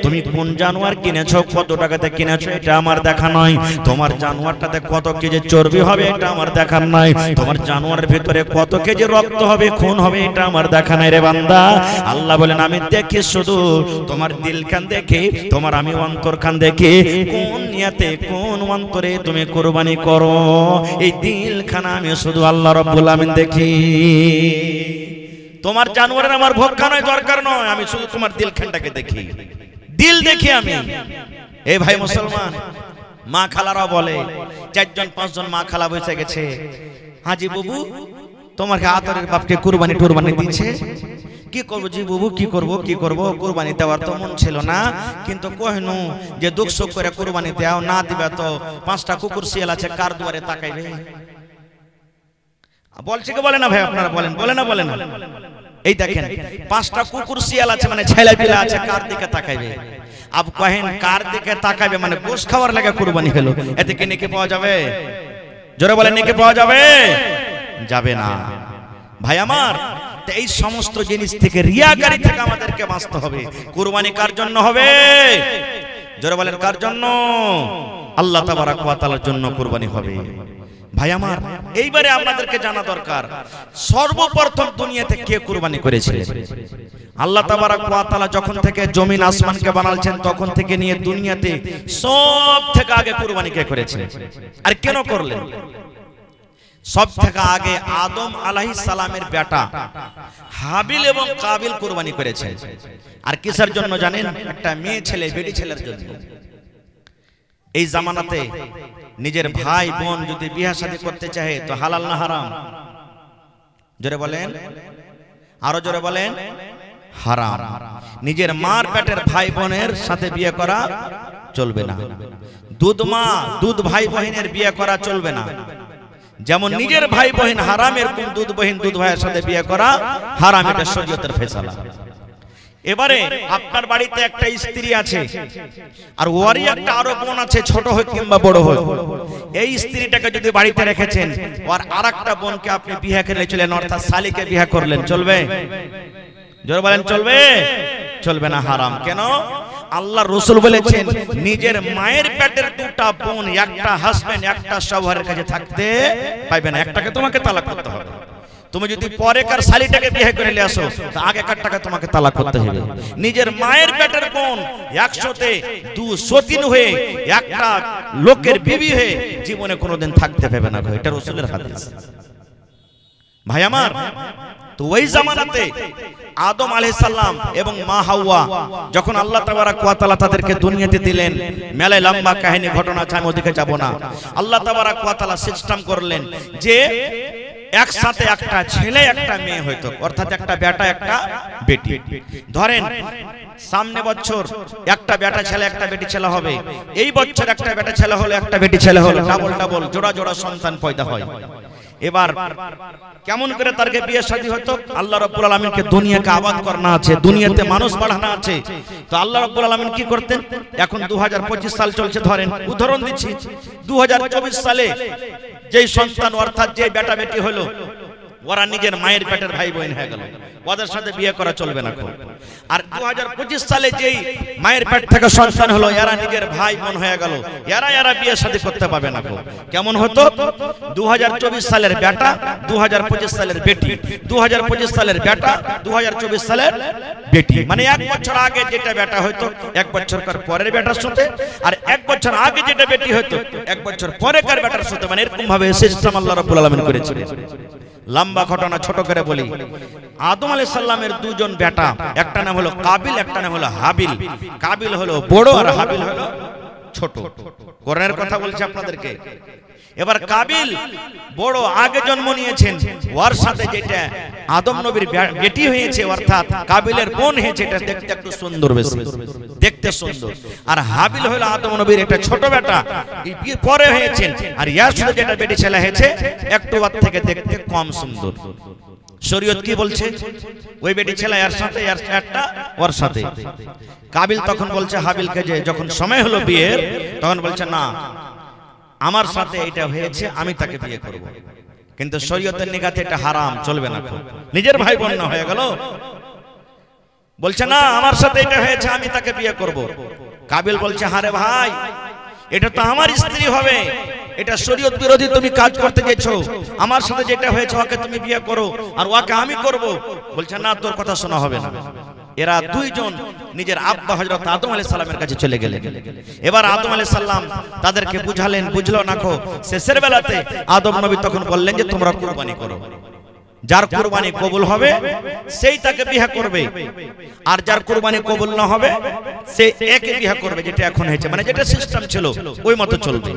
তুমি কোন জানোয়ার কিনেছো, কত টাকাতে কিনেছো এটা আমার দেখা নয়, তোমার জানোয়ারটাতে কত কেজি চর্বি হবে এটা আমার দেখার নাই, তোমার জানোয়ারের ভিতরে কত কেজি রক্ত হবে খুন হবে এটা আমার দেখা নাই রে বান্দা। আল্লাহ বলেন আমি দেখি শুধু তোমার দিল খান দেখি, তোমার আমি অন্তর খান দেখি, কোন নিয়তে কোন অন্তরে তুমি কুরবানি করো, এই দিল খানা আমি শুধু আল্লাহ রাব্বুল আমিন দেখি। তোমার জানোয়ারের আমার ভোক্কা নয়, দরকার নয়, আমি শুধু তোমার দিল খানটাকে দেখি, দিল দেখি আমি। এই ভাই মুসলমান, মা খালারা বলে 4 জন 5 জন মা খালা বসে গেছে, হাজি বাবু তোমার আতরের বাপকে কুরবানি টুরবানি দিয়েছে, কি করবো জি বাবু, কি করব কুরবানি দেওয়ার তো মন ছিল না, কিন্তু কহিনু যে দুঃখ সুখ করে কুরবানি দাও, না দিবে তো 5টা কুকুর শিয়াল আছে কার দুয়ারে তাকাইবে। বলছে কি বলে না ভাই, আপনারা বলেন, বলে না বলে না? এই দেখেন 5টা কুকুর শিয়াল আছে মানে ছেলে পিলা আছে, কার দিকে তাকাইবে? আব কহেন কার দিকে তাকাইবে মানে গোশ খাওয়ার লাগে কুরবানি হলো, এতে কি নেকি পাওয়া যাবে? জোরে বলেন নেকি পাওয়া যাবে? যাবে না ভাই আমার। তো এই সমস্ত জিনিস থেকে, রিয়াকারি থেকে আমাদেরকে বাঁচতে হবে। কুরবানি কার জন্য হবে? জোরে বলেন কার জন্য? আল্লাহ তাবারাক ওয়া তাআলার জন্য কুরবানি হবে ভাই আমার। এইবারে আপনাদেরকে জানা দরকার সর্বপ্রথম দুনিয়াতে কে কুরবানি করেছিলেন? আল্লাহ তাবারাক ওয়া তাআলা যখন থেকে জমিন আসমানকে বানালছেন তখন থেকে নিয়ে দুনিয়াতে সব থেকে আগে কুরবানি কে করেছেন আর কেন করলেন? সব থেকে আগে আদম আলাইহিস সালামের বেটা হাবিল এবং কাবিল কুরবানি করেছেন। আর কিসের জন্য জানেন? একটা মেয়ে ছেলে, বেটি ছেলের জন্য। এই জামানাতে নিজের ভাই বোন যদি বিয়ে শাদী করতে চায় তো হালাল না হারাম? জোরে বলেন, আরো জোরে বলেন। হারাম। নিজের মার পেটের ভাই বোনের সাথে বিয়ে করা চলবে না। দুধ মা দুধ ভাই বোনের বিয়ে করা চলবে না। যেমন নিজের ভাই বোন হারাম, এরকম দুধ বোন দুধ ভাইয়ের সাথে বিয়ে করা হারাম, এটা শরীয়তের ফয়সালা। এবারে আপনার বাড়িতে একটা স্ত্রী আছে আর ওরই একটা আরো বোন আছে, ছোট হোক কিংবা বড় হোক। এই স্ত্রীটাকে যদি বাড়িতে রেখেছেন আর আরেকটা বোনকে আপনি বিয়ে করে চলেন, অর্থাৎ শালীকে বিয়ে করলেন, চলবে? জোরে বলেন চলবে? চলবে না, হারাম। কেন? আল্লাহ রাসূল বলেছেন নিজের মায়ের পেটের দুটা বোন একটা হাজবেন্ড একটা শাওহারের কাছে থাকতে পাইবে না, একটাকে তোমাকে তালাক করতে হবে। তুমি যদি পরে কার শালীটাকে বিয়ে করে নিয়ে আসো তো আগে কারটাকে তোমাকে তালাক করতে হবে। নিজের মায়ের পেটের বোন 100তে 203 হয়ে একটা লোকের বিবি হয়ে জীবনে কোনোদিন থাকতে পাবে না, এটা রাসূলের হাদিস ভাই আমার। তো ওই জামানাতে আদম আলাইহিস সালাম এবং মা হাওয়া যখন আল্লাহ তাবারাক ওয়া তাআলা তাদেরকে দুনিয়াতে দিলেন, মেলায় লম্বা কাহিনী ঘটনা আছে, আমি ওদিকে যাব না। আল্লাহ তাবারাক ওয়া তাআলা সিস্টেম করলেন যে একসাথে একটা ছেলে একটা মেয়ে হইতো, অর্থাৎ একটা বেটা একটা বেটি। ধরেন সামনে বছর একটা বেটা ছেলে একটা বেটি ছেলে হবে, এই বছর একটা বেটা ছেলে হলো একটা বেটি ছেলে হলো, ডাবল ডাবল জোড়া জোড়া সন্তান পয়দা হয়। এবার কেমন করে তারকে বিয়ে শাদী হতো? আল্লাহ রাব্বুল আলামিনকে দুনিয়াকে আবাদ করনা আছে, দুনিয়াতে মানুষ বাড়ানো আছে। তো আল্লাহ রাব্বুল আলামিন কি করতেন? এখন 2025 সাল চলছে, ধরেন উদাহরণ দিচ্ছি, 2024 সালে যেই সন্তান অর্থাৎ যে বেটা বেটি হলো ওরা নিজের মায়ের পেটের ভাই বোন হয়ে গেল, ওদের সাথে বিয়ে করা চলবে না। আর 2025 সালে যেই মায়ের পেট থেকে সন্তান হলো, এরা নিজের ভাই বোন হয়ে গেল, এরা বিয়ে শাদী করতে পারবে না। কেমন হতো? 2024 সালের বেটা 2025 সালের বেটি, 2025 সালের বেটা 2024 সালের বেটি, মানে 1 বছর আগে যেটা বেটা হয়তো 1 বছর পরের বেটার সাথে, আর 1 বছর আগে যেটা বেটি হয়তো 1 বছর পরেকার বেটার সাথে, মানে এরকম ভাবে সিস্টেম আল্লাহ রাব্বুল আলামিন করেছিলেন। লম্বা ঘটনা ছোট করে বলি। আদম আলাইহিস সালামের দুজন বেটা, একটা নাম হলো কাবিল, একটা নাম হলো হাবিল। কাবিল হলো বড় আর হাবিল হলো ছোট। কোরআনের কথা বলছি আপনাদেরকে। এবার কাবিল বড় আগে জন্ম নিয়েছেন, ওর সাথে যেটা আদম নবীর বেটি হয়েছে অর্থাৎ কাবিলের বোন হয়েছে, এটা দেখতে একটু সুন্দর, বেশি দেখতে সুন্দর। আর হাবিল হলো আদম নবীর একটা ছোট বেটা, পরে হয়েছেন। আর ইয়ার সাথে যেটা বেটি ছেলে হয়েছে একটু ওর থেকে দেখতে কম সুন্দর। শরীয়ত কি বলছে? ওই বেটি ছেলে এর সাথে, এর একটা ওর সাথে। কাবিল তখন বলছে হাবিলকে, যে যখন সময় হলো বিয়ের, তখন বলছে না, আমার সাথে এটা হয়েছে, আমি তাকে বিয়ে করব। কিন্তু শরীয়তের নিগাতে এটা হারাম, চলবে না। নিজের ভাই বোন না হয়ে গেল, বলছে না আমার সাথে এটা হয়েছে, আমি তাকে বিয়ে করব। কাবিল বলছে হারে ভাই, এটা তো আমার স্ত্রী হবে, এটা শরীয়ত বিরোধী তুমি কাজ করতে গেছো, আমার সাথে যেটা হয়েছে ওকে তুমি বিয়ে করো আর ওকে আমি করব। বলছে না, তোর কথা শোনা হবে না। এরা দুইজন নিজের আব্বা হযরত আদম আলাইহিস সালামের কাছে চলে গেলেন। এবার আদম আলাইহিস সালাম তাদেরকে বুঝালেন, বুঝলো না। শেষের বেলাতে আদম নবী তখন বললেন যে তোমরা কুরবানি করো, যার কুরবানি কবুল হবে সেই তাকে বিয়ে করবে, আর যার কুরবানি কবুল না হবে সে একে বিয়ে করবে। যেটা এখন হয়েছে, মানে যেটা সিস্টেম ছিল ওই মতো চলবে।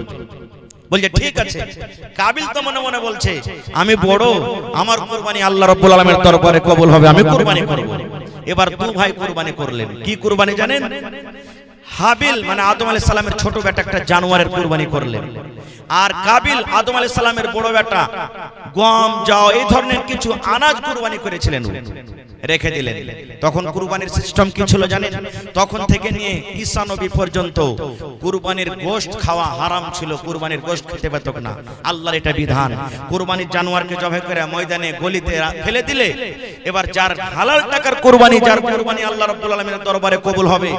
বলছে ঠিক আছে। কাবিল তো মনে মনে বলছে আমি বড়, আমার কুরবানি আল্লাহ রাব্বুল আলামিনের দরবারে কবুল হবে, আমি কুরবানি করব। এবার দু ভাই কুরবানি করলেন। কি কুরবানি জানেন? হাবিল মানে আদম আলাইহিস সালামের ছোট বেটা একটা জানোয়ারের কুরবানি করলেন, আর কাবিল আদম আলাইহিস সালামের বড় বেটা গম, জও এই ধরনের কিছু আনাজ কুরবানি করেছিলেন, রেখে দিলেন। তখন কুরবানির সিস্টেম কি ছিল জানেন? তখন থেকে নিয়ে ঈসা নবী পর্যন্ত কুরবানির গোশত খাওয়া হারাম ছিল, কুরবানির গোশত খেতে পেত না। আল্লাহর এটা বিধান। কুরবানির জানোয়ারকে জবাই করে ময়দানে গলিতে ফেলে দিলে, এবার যার হালাল টাকার কুরবানি, যার কুরবানি আল্লাহ রাব্বুল আলামিনের দরবারে কবুল হবে,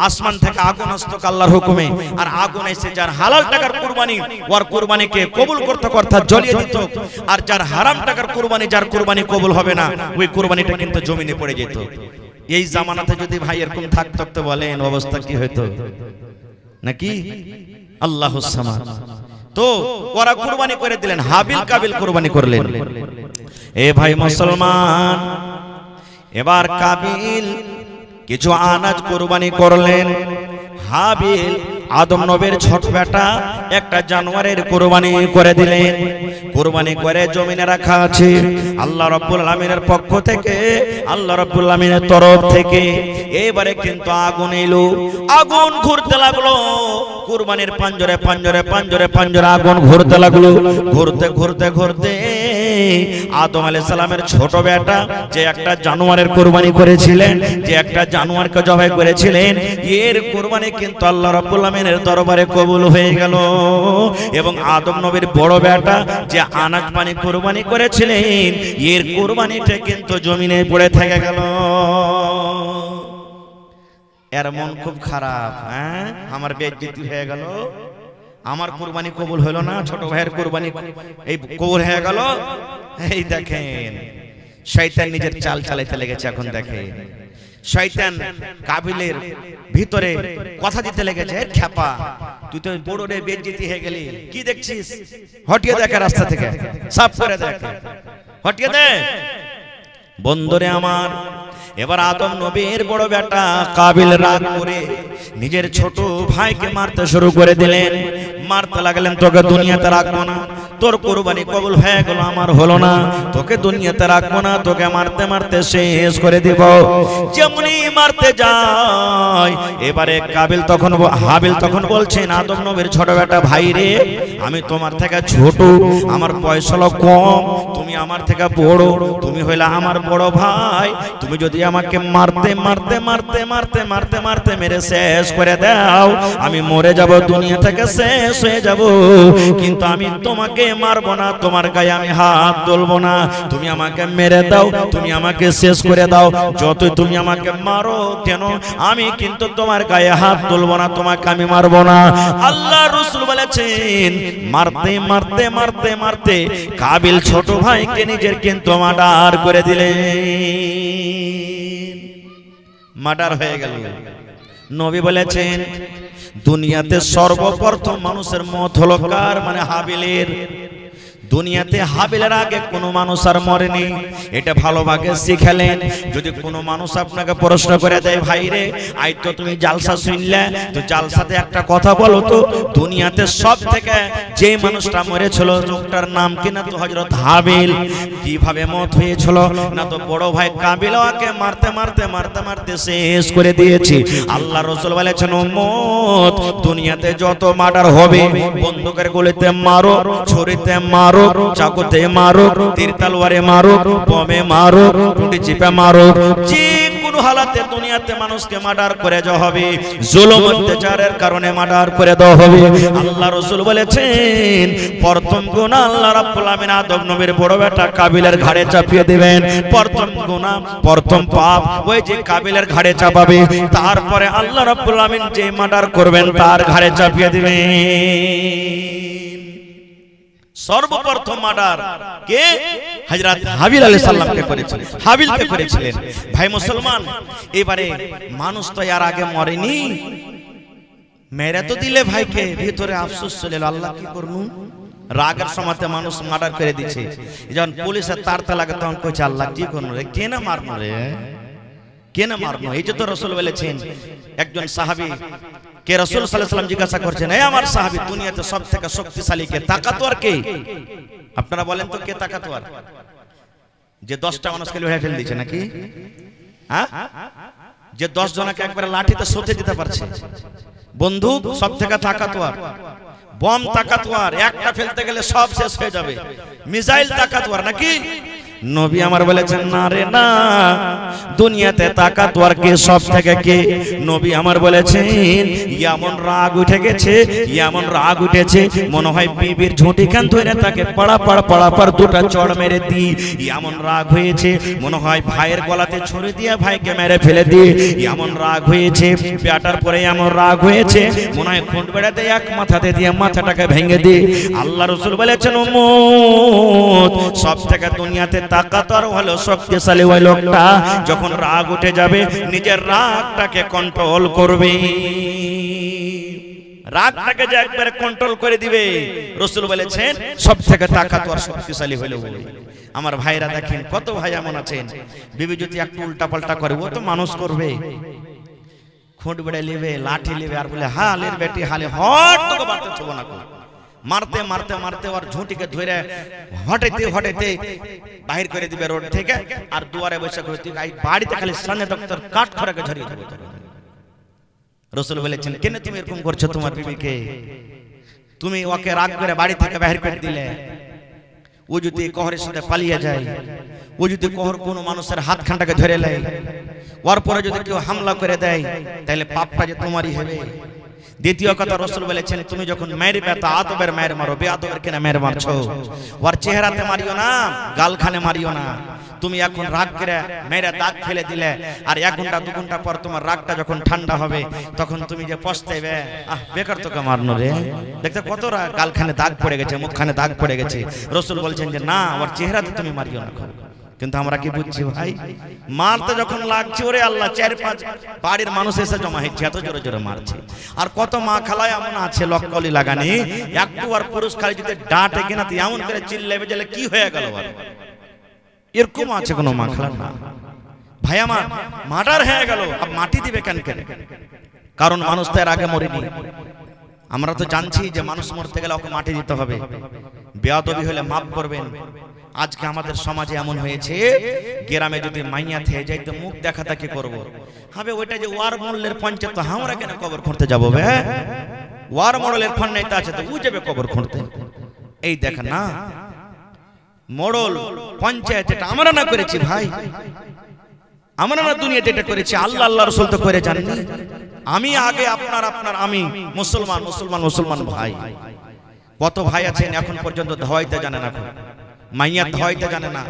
আসমান থেকে আগুন আসতো আল্লাহর হুকুমে, আর আগুন এসে যার হালাল টাকার কুরবানি ওর কুরবানিকে কবুল করতে করতে জ্বলিয়ে দিত। আর যার হারাম টাকার কুরবানি, যার কুরবানি কবুল হবে না, ওই কুরবানিটা কিন্তু জমিনে পড়ে যেত। এই জামানাতে যদি ভাই এরকম থাকতো তো বলেন অবস্থা কি হতো নাকি? আল্লাহুস সামাদ। তো ওরা কুরবানি করে দিলেন, হাবিল কাবিল কুরবানি করলেন। এ ভাই মুসলমান, এবার কাবিল কিছু আনাজ কুরবানি করলেন, হাবিল আদম নবীর ছোট বেটা একটা জানোয়ারের কুরবানি করে দিলেন। কুরবানি করে জমিনে রাখা আছে আল্লাহ রাব্বুল আলামিনের পক্ষ থেকে, আল্লাহ রাব্বুল আলামিনের তরফ থেকে। এবারে কিন্তু আগুন এলো, আগুন ঘুরতে লাগলো। কুরবানির পাঞ্জরে পাঞ্জরে পাঞ্জরে পাঞ্জরে আগুন ঘুরতে লাগলো। ঘুরতে ঘুরতে ঘুরতে আদম আলাইহিস সালামের ছোট বেটা যে একটা জানোয়ারের কুরবানি করেছিলেন, যে একটা জানোয়ারকে জবাই করেছিলেন, এর কুরবানি কিন্তু আল্লাহ রাব্বুল আলামিনের দরবারে কবুল হয়ে গেল। এবং আদম নবীর বড় বেটা যে আনাজ পানি কুরবানি করেছিলেন, এর কুরবানিটা কিন্তু জমিনে পড়ে থেকে গেল। এর মন খুব খারাপ, হ্যাঁ আমার বেইজ্জতি হয়ে গেল, আমার কুরবানি কবুল হলো না, ছোট ভাইয়ের কুরবানি এই কবুল হয়ে গেল। এই দেখেন শয়তান নিজের চাল চালাইতে লেগেছে। এখন দেখেন শয়তান কাবিলের ভিতরে কথা দিতে লেগেছে, খেপা তুই তো বড় রে, বেইজ্জতি হয়ে গেলি, কি দেখছিস, হটিয়ে দেখ রাস্তা থেকে, সাফ করে দেখ, হটিয়ে দে। বন্ধুরে আমার, এবার আদম নবীর বড় বেটা কাবিল রাগ করে নিজের ছোট ভাইকে মারতে শুরু করে দিলেন। মারতে লাগলেন, তোকে দুনিয়াতে রাখবো না, তোর কুরবানি কবুল হয়ে গেল, আমার হলো না, তোকে দুনিয়াতে রাখবো না, তোকে মারতে মারতে শেষ করে দিব। যেমনি মারতে যায়, এবারে কাবিল তখন হাবিল তখন বলছেন, আদম নবীর ছোট বেটা ভাই রে, আমি তোমার থেকে ছোট, আমার বয়স হলো কম, তুমি আমার থেকে বড়, তুমি হইলা আমার বড় ভাই, তুমি যদি আমাকে মারতে মারতে মারতে মারতে মারতে মারতে মেরে শেষ করে দাও, আমি মরে যাব, দুনিয়া থেকে শেষ হয়ে যাব, কিন্তু আমি তোমাকে মারবো না, তোমার গায়ে আমি হাত তুলবো না, তুমি আমাকে মেরে দাও, তুমি আমাকে শেষ করে দাও, যতই তুমি আমাকে মারো কেন আমি কিন্তু তোমার গায়ে হাত তুলবো না, তোমাকে আমি মারবো না। আল্লাহ রাসূল বলেছেন মারতে মারতে মারতে মারতে কাবিল ছোট ভাইকে নিজের কিন্তু মার্ডার করে দিলেন, মার্ডার হয়ে গেল। নবী বলেছেন দুনিয়াতে সর্বপ্রথম মানুষের মত হলো কার, মানে হাবিলের। দুনিয়াতে হাবিলের আগে কোনো মানুষ আর মরেনি, এটা ভালোভাবে শিখালেন। যদি কোনো মানুষ আপনাকে প্রশ্ন করে দেয় ভাই রে আই তো তুমি জালসা শুনলে, তো জালসাতে একটা কথা বলো তো, দুনিয়াতে সব থেকে যে মানুষটা মরেছিল লোকটার নাম কি? না তো হযরত হাবিল। কিভাবে মত হয়েছিল? না তো বড় ভাই কাবিল ওকে মারতে মারতে মারতে মারতে শেষ করে দিয়েছে। আল্লাহ রাসূল বলেছেন উম্মত দুনিয়াতে যত মার্ডার হবে বন্দুকের গুলিতে মারো, ছুরিতে মারো, চাকুতে মারো, তীর তলোয়ারে মারো, বোমে মারো, টুটি চিপে মারো, যে কোনো হালাতে দুনিয়াতে মানুষকে মার্ডার করে দেওয়া হবে, জুলুম অত্যাচারের কারণে মার্ডার করে দেওয়া হবে। আল্লাহ রাসূল বলেছেন প্রথম গুনাহ আল্লাহ রাব্বুল আমিন আদম নবীর বড় বেটা কাবিলের ঘাড়ে চাপিয়ে দিবেন। প্রথম গুনাহ প্রথম পাপ ওই যে কাবিলের ঘাড়ে চাপাবে, তারপরে আল্লাহ রাব্বুল আমিন যে মার্ডার করবেন তার ঘাড়ে চাপিয়ে দিবেন। সর্বপ্রথম মার্ডার কে? হযরত হাবিল আলাইহিস সালামকে করেছিলেন, হাবিলকে করেছিলেন। ভাই মুসলমান, এবারে মানুষ তো এর আগে মরেনি, মেরে তো দিলে ভাইকে, ভিতরে আফসোস চলে এলো, আল্লাহ কি করব, রাগের সময়তে মানুষ মার্ডার করে দিচ্ছে। যখন পুলিশের তাড়তা লাগে তখন কইছে আল্লাহ কি করব রে, কে না মারনো রে, কে না মারনো। এই যে তো রাসূল বলেছেন, একজন সাহাবী কে রাসূল সাল্লাল্লাহু আলাইহি ওয়াসাল্লাম জিজ্ঞাসা করছেন, এই আমার সাহাবী দুনিয়াতে সবথেকে শক্তিশালী কে, তাকাতওয়ার কে? আপনারা বলেন তো কে তাকাতওয়ার? যে 10টা মানুষকে লড়ে ফেল দিয়েছে নাকি? হ্যাঁ, যে 10 জনকে একবারে লাঠিতে সতে দিতে পারছে। বন্দুক সবথেকে তাকাতওয়ার, বম তাকাতওয়ার, একটা ফেলতে গেলে সব শেষ হয়ে যাবে। মিসাইল তাকাতওয়ার নাকি? নবী আমার বলেছেন না রে না, দুনিয়াতে তাকাতওয়ার কে সব থেকে কে? নবী আমার বলেছেন এমন রাগ উঠে গেছে, এমন রাগ উঠেছে মনে হয় বিবির ঝুঁটি খান ধরে তাকে পাড়া পাড়া পাড়া পাড় দুটা চড় মেরে দি। এমন রাগ হয়েছে মনে হয় ভাইয়ের গলাতে ছুরি দিয়ে ভাইকে মেরে ফেলে দি। এমন রাগ হয়েছে পেটার পরে, এমন রাগ হয়েছে মনে হয় খুঁট বেড়াতে এক মাথাতে দিয়ে মাথাটাকে ভেঙে দি। আল্লাহ রাসূল বলেছেন উম্মত সব থেকে দুনিয়াতে তাকাতওয়ার হলো শক্তিশালী ওই লোকটা যখন রাগ উঠে যাবে নিজের রাগটাকে কন্ট্রোল করবে, রাগটাকে যে একবারে কন্ট্রোল করে দিবে। রাসূল বলেছেন সবথেকে তাকাতওয়ার শক্তিশালী হলো ওই। আমার ভাইরা দেখেন কত ভাই এমন আছেন, বিবি যদি একটু উল্টা পাল্টা করে ও তো মানুষ করবে, খুঁট বেড়ে নেবে, লাঠি নেবে আর বলে হালের বেটি হালে হট তোকে বাড়তে ছোব না, মারতে মারতে মারতে আর ঝুঁটিকে ধরে হটাইতে হটাইতে বাহির করে দিবে রোড থেকে, আর দুয়ারে বসে করে বাড়িতে খালি সামনে ডক্টর কাঠ খড়াকে ঝরিয়ে দেবে। রাসূল বলেছেন কেন তুমি এরকম করছো তোমার বিবিকে? তুমি ওকে রাগ করে বাড়ি থেকে বাহির করে দিলে, ও যদি কোহরের সাথে পালিয়ে যায়, ও যদি কোহর কোনো মানুষের হাত খানটাকে ধরে নেয়, ওর পরে যদি কেউ হামলা করে দেয় তাহলে পাপটা যে তোমারই হবে। দ্বিতীয় কথা রাসূল বলেছেন তুমি যখন মারবে তা আদবের মার মারো, বেয়াদবের কেন মার মারছো? ওর চেহারাতে মারিও না, গালখানে মারিও না। তুমি এখন রাগ করে মেরে দাগ ফেলে দিলে, আর 1 ঘন্টা 2 ঘন্টা পর তোমার রাগটা যখন ঠান্ডা হবে তখন তুমি যে পস্তাইবে, বেকার তোকে মারনো রে, দেখতে কত গালখানে দাগ পড়ে গেছে, মুখখানে দাগ পড়ে গেছে। রাসূল বলছেন যে না, ওর চেহারাতে তুমি মারিও না। কিন্তু আমরা কি বুঝছি ভাই, মারতে যখন লাগছে ওরে আল্লাহ 4-5 বাড়ির মানুষ এসে জমা হচ্ছে, এত জোরে জোরে মারছে। আর কত মা খালায় এমন আছে লক্কলি লাগানি, একটু আর পুরুষ খালি যদি ডাঁটে কিনা তো এমন করে চিল্লাবে যে কি হয়ে গেল, এরকম আছে কোনো মা খালা না। ভাই আমার মার্ডার হয়ে গেল, আর মাটি দিবে কেন কেন? কারণ মানুষ তো এর আগে মরেনি। আমরা তো জানছি যে মানুষ মরতে গেলে ওকে মাটি দিতে হবে, বেয়াদবি হলে মাফ করবেন। আজকে আমাদের সমাজে এমন হয়েছে, গ্রামে যদি মাইয়া থেকে যাই তো মুখ দেখাতা কি করবো, হবে ওইটা যে ওয়ার মডেলের পঞ্চায়েত, তো আমরা কেন কবর খুঁড়তে যাবো? ওয়ার মডেলের পঞ্চায়েত আছে তো ও যাবে কবর খুঁড়তে। এই দেখেন না, মডেল পঞ্চায়েত এটা আমরা না করেছি ভাই, আমরা না দুনিয়াতে এটা করেছি, আল্লাহ আল্লাহ রাসূল তো করে জানেন। আমি আগে আপনার আমি মুসলমান মুসলমান মুসলমান ভাই, কত ভাই আছেন এখন পর্যন্ত ধোয়াইতে জানে না, মাইয়া ধোয়াইতে জানে না।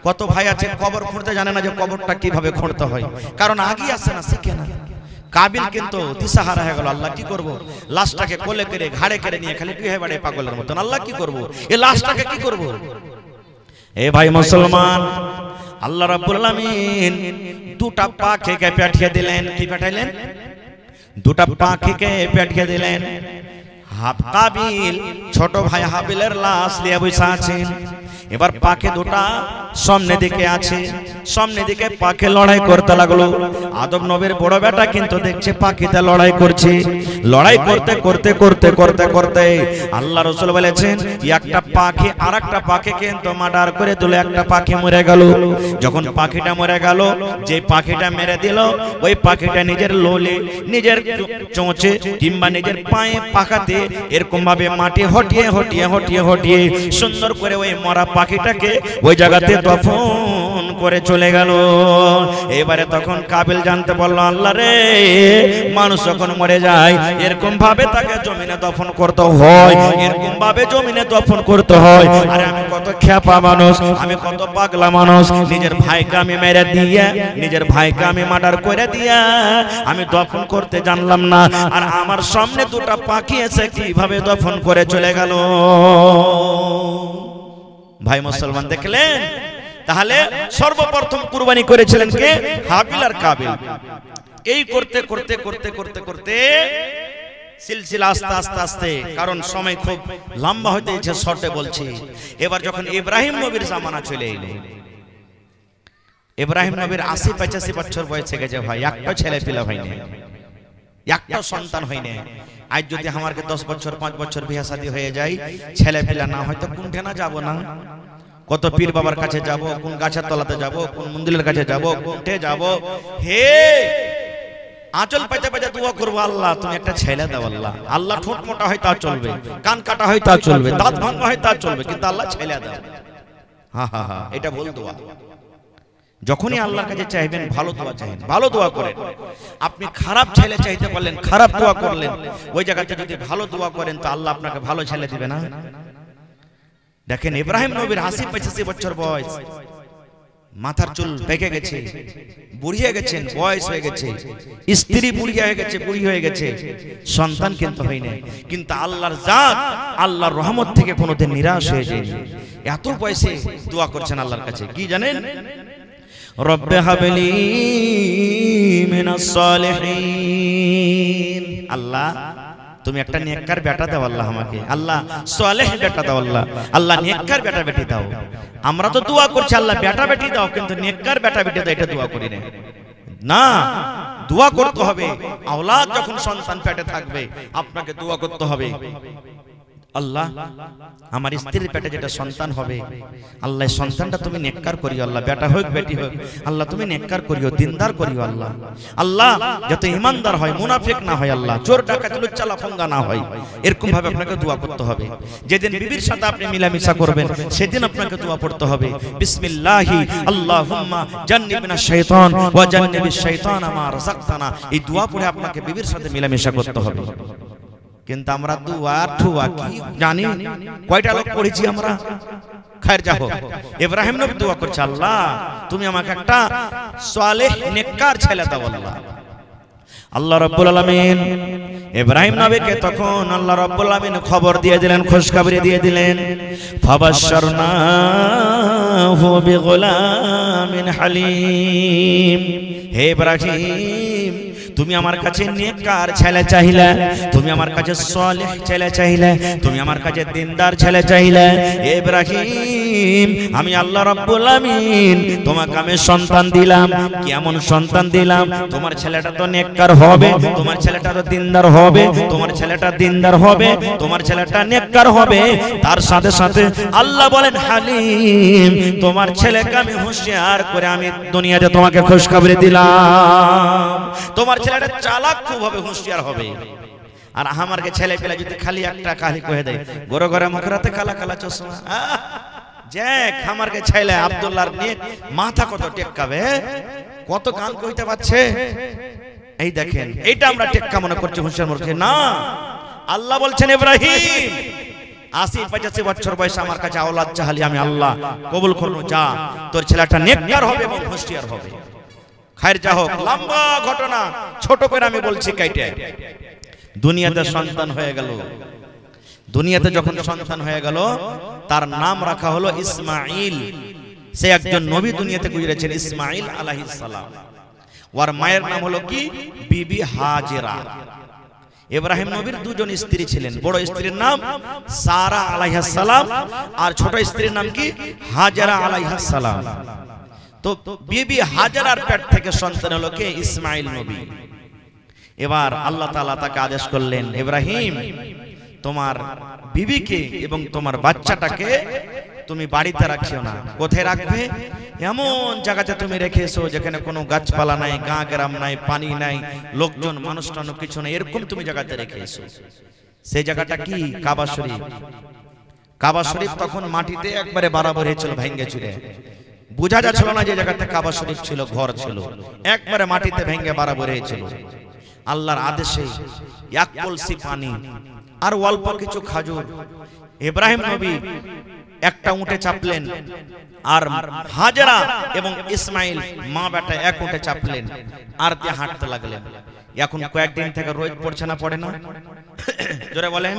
কত ভাই আছে কবর খুঁড়তে জানে না যে কবরটা কিভাবে খুঁড়তে হয়, কারণ আগে আসে না, শিখে না। কাবিল কিন্তু দিশাহারা হয়ে গেল। আল্লাহ কি করব, লাশটাকে কোলে করে ঘাড়ে করে নিয়ে খালি টুহে বাড়ে পাগলের মতন। আল্লাহ কি করব, এই লাশটাকে কি করব? এ ভাই মুসলমান, আল্লাহ রাব্বুল আলামিন দুটা পাখিকে পাঠিয়ে দিলেন। কি পাঠাইলেন? দুটা পাখিকে পাঠিয়ে দিলেন। কাবিল ছোট ভাই হাবিলের লাশ নিয়ে বসে আছেন। এবার পাখি দুটা সামনে দিকে আছে, সামনে দিকে পাখি লড়াই করতে লাগলো। আদম নবীর বড় বেটা কিন্তু দেখছে পাখিতে লড়াই করছে। লড়াই করতে করতে করতে করতে করতে আল্লাহ রাসূল বলেছেন একটা পাখি আরেকটা পাখি কিন্তু মার্ডার করে দিল, একটা পাখি মরে গেল। যখন পাখিটা মরে গেল, যে পাখিটা মেরে দিল ওই পাখিটা নিজের লোলে, নিজের চোঁচে কিংবা নিজের পায়ে পাখাতে এরকম ভাবে মাটি হটিয়ে হটিয়ে হটিয়ে হটিয়ে সুন্দর করে ওই মরা পাখিটাকে ওই জায়গাতে দফন করে চলে গেল। এবারে তখন কাবিল জানতে পারলো, আল্লাহ রে, মানুষ যখন মরে যায় এরকম ভাবে তাকে জমিনে দফন করতে হয়, এরকম ভাবে জমিনে দফন করতে হয়। আরে আমি কত খেপা মানুষ, আমি কত পাগলা মানুষ, নিজের ভাইকে আমি মেরে দিয়ে, নিজের ভাইকে আমি মার্ডার করে দিয়া আমি দফন করতে জানলাম না, আর আমার সামনে দুটা পাখি এসে কিভাবে দফন করে চলে গেল। ভাই মুসলমান দেখলেন? তাহলে সর্বপ্রথম কুরবানি করেছিলেন কে? হাবিল আর কাবিল। এই করতে করতে করতে করতে করতে সিলসিলা আস্তে আস্তে আস্তে, কারণ সময় খুব লম্বা হতে ইচ্ছে, শর্টে বলছি। এবার যখন ইব্রাহিম নবীর জামানা চলে এলো, ইব্রাহিম নবীর ৮০-৮৫ বছর বয়সে গেছে ভাই, একটা ছেলে পিলা হয়নি, একটা সন্তান হয়নি। আজ যদি আমাকে 10 বছর 5 বছর বিয়ে শাদী হয়ে যায়, ছেলে পিলা না হয়তো কোনঠে না যাব না, কত পীর বাবার কাছে যাব, কোন গাছের তলাতে যাব, কোন মন্দিরের কাছে যাব, কোনঠে যাব, হে আঁচল পেঁচে পেঁচে দোয়া করবো, আল্লাহ তুমি একটা ছেলে দাও। আল্লাহ, আল্লাহ ঠোঁট মোটা হয় তা চলবে, কান কাটা হয় তা চলবে, দাঁত ভাঙা হয় তা চলবে, কিন্তু আল্লাহ ছেলে দাও। হা হা হা, এটা বল দোয়া। যখনই আল্লাহর কাছে চাইবেন ভালো দোয়া চাইবেন, ভালো দোয়া করেন। আপনি খারাপ ছেলে চাইতে পারলেন, খারাপ দোয়া করলেন, ওই জায়গাতে যদি ভালো দোয়া করেন তো আল্লাহ আপনাকে ভালো ছেলে দিবে না। দেখেন ইব্রাহিম নবীর ৮০-৮৫ বছর বয়স, মাথার চুল পেকে গেছে, বুড়িয়ে গেছেন, বয়স হয়ে গেছে, স্ত্রী বুড়িয়ে হয়ে গেছে, বুড়ি হয়ে গেছে, সন্তান কিন্তু হয়নি। কিন্তু আল্লাহর জাত, আল্লাহর রহমত থেকে কোনোদিন নিরাশ হয়ে যায়নি। এত বয়সে দোয়া করছেন আল্লাহর কাছে, কি জানেন? রব্বে হাবলি মিনাস সালিহিন, আল্লাহ তুমি একটা নেককার বেটা দাও আল্লাহ আমাকে, আল্লাহ সালেহ বেটা দাও আল্লাহ, আল্লাহ নেককার বেটা বেটি দাও। আমরা তো দোয়া করছি আল্লাহ বেটা বেটি দাও, কিন্তু নেককার বেটা বেটি দাও এটা দোয়া করি না। না, দোয়া করতে হবে। আওলাদ যখন সন্তান পেটে থাকবে আপনাকে দোয়া করতে হবে, আল্লাহ আমার স্ত্রীর পেটে যেটা সন্তান হবে, আল্লাহ সন্তানটা তুমি নেককার করিও, আল্লাহ বেটা হোক বেটি হোক, আল্লাহ তুমি নেককার করিও, দিনদার করিও। আল্লাহ, আল্লাহ যত ইমানদার হয়, মুনাফিক না হয়, আল্লাহ চোর ডাকাত লুচ্চা লাফাঙ্গা না হয়, এরকম ভাবে আপনাকে দোয়া করতে হবে। যেদিন বিবির সাথে আপনি মিলামিশা করবেন সেদিন আপনাকে দোয়া পড়তে হবে, বিসমিল্লাহি আল্লাহুম্মা জান্নিবনা শাইতান ওয়া জান্নিবিশ শাইতানা মা রাযাকতানা। এই দোয়া পড়ে আপনাকে বিবির সাথে মিলামিশা করতে হবে। কিন্তু আমরা দুয়া ঠুয়া কি জানি, কয়টা লোক পড়েছি আমরা। খায়ের যাও, ইব্রাহিম নবী দোয়া করছে, আল্লাহ তুমি আমাকে একটা সালেহ নেককার ছেলে দাও। আল্লাহ, আল্লাহ রাব্বুল আলামিন ইব্রাহিম নবীকে তখন আল্লাহ রাব্বুল আলামিন খবর দিয়ে দিলেন, খুশখবরি দিয়ে দিলেন, ফাবাশশারনাহু বিগুলামিন হালিম। হে ইব্রাহিম, তুমি আমার কাছে নেককার ছেলে চাইলে, তুমি আমার কাছে সালেহ ছেলে চাইলে, তুমি আমার কাছে দিনদার ছেলে চাইলে। ইব্রাহিম, আমি আল্লাহ রাব্বুল আলামিন তোমাকে আমি সন্তান দিলাম। কেমন সন্তান দিলাম? তোমার ছেলেটা তো নেককার হবে, তোমার ছেলেটা তো দিনদার হবে, তোমার ছেলেটা দিনদার হবে, তোমার ছেলেটা নেককার হবে। তার সাথে সাথে আল্লাহ বলেন হালিম, তোমার ছেলেকে আমি হুঁশিয়ার করে আমি দুনিয়াতে তোমাকে খুশখবরি দিলাম। তোমার ছেলেটা চালাক খুব হবে, হুঁশিয়ার হবে। আর আমারকে ছেলে পেলে যদি খালি একটা কালি কহে দেয়, গোরে গোরে মুখরাতে কালা কালা চশমা, যে আমারকে ছেলে আব্দুল্লাহর নিয়ে মাথা কত টেক্কাবে, কত গান কইতে পারছে। এই দেখেন, এইটা আমরা টেক্কা মনে করছি, হুঁশিয়ার মনে করছি না। আল্লাহ বলছেন ইব্রাহিম, 80-85 বছর বয়সে আমার কাছে আওলাদ চাহালি, আমি আল্লাহ কবুল করব, যা তোর ছেলেটা নেককার হবে এবং হুঁশিয়ার হবে। খায়ের যা হোক, লম্বা ঘটনা ছোট করে আমি বলছি কাইটে। দুনিয়াতে সন্তান হয়ে গেল। দুনিয়াতে যখন সন্তান হয়ে গেল, তার নাম রাখা হলো ইসমাইল। সে একজন নবী দুনিয়াতে গুজরেছেন, ইসমাইল আলাইহিস সালাম। ওর মায়ের নাম হলো কি? বিবি হাজেরা। ইব্রাহিম নবীর দুজন স্ত্রী ছিলেন। বড় স্ত্রীর নাম সারা আলাইহিস সালাম, আর ছোট স্ত্রীর নাম কি? হাজেরা আলাইহিস সালাম। তো বিবি হাজেরার পেট থেকে সন্তান হলো কে? ইসমাইল নবী। এবার আল্লাহ তাআলা তাকে আদেশ করলেন, ইব্রাহিম, তোমার বিবিকে এবং তোমার বাচ্চাটাকে তুমি বাড়িতে রাখিও না। কোথায় রাখবে? এমন জায়গাতে তুমি রেখে এসো যেখানে কোনো গাছপালা নাই, গাঁ গ্রাম নাই, পানি নাই, লোকজন মানুষ টানো কিছু নাই, এরকম তুমি জায়গাতে রেখে এসো। সেই জায়গাটা কি? কাবা শরীফ। কাবা শরীফ তখন মাটিতে একবারে বরাবর হয়েছিল, ভেঙে চুরে বোঝা যাচ্ছিল না যে জায়গাতে কাবা শরীফ ছিল, ঘর ছিল, একবারে মাটিতে ভেঙে বরাবর হয়েছিল। আল্লাহর আদেশে এক কলসি পানি আর অল্প কিছু খাজুর, ইব্রাহিম নবী একটা উটে চাপলেন, আর হাজেরা এবং ইসমাইল মা বেটা এক উটে চাপলেন, আর দিয়ে হাঁটতে লাগলেন। এখন কয়েকদিন থেকে রোদ পড়ছে না, পড়ে না? জোরে বলেন।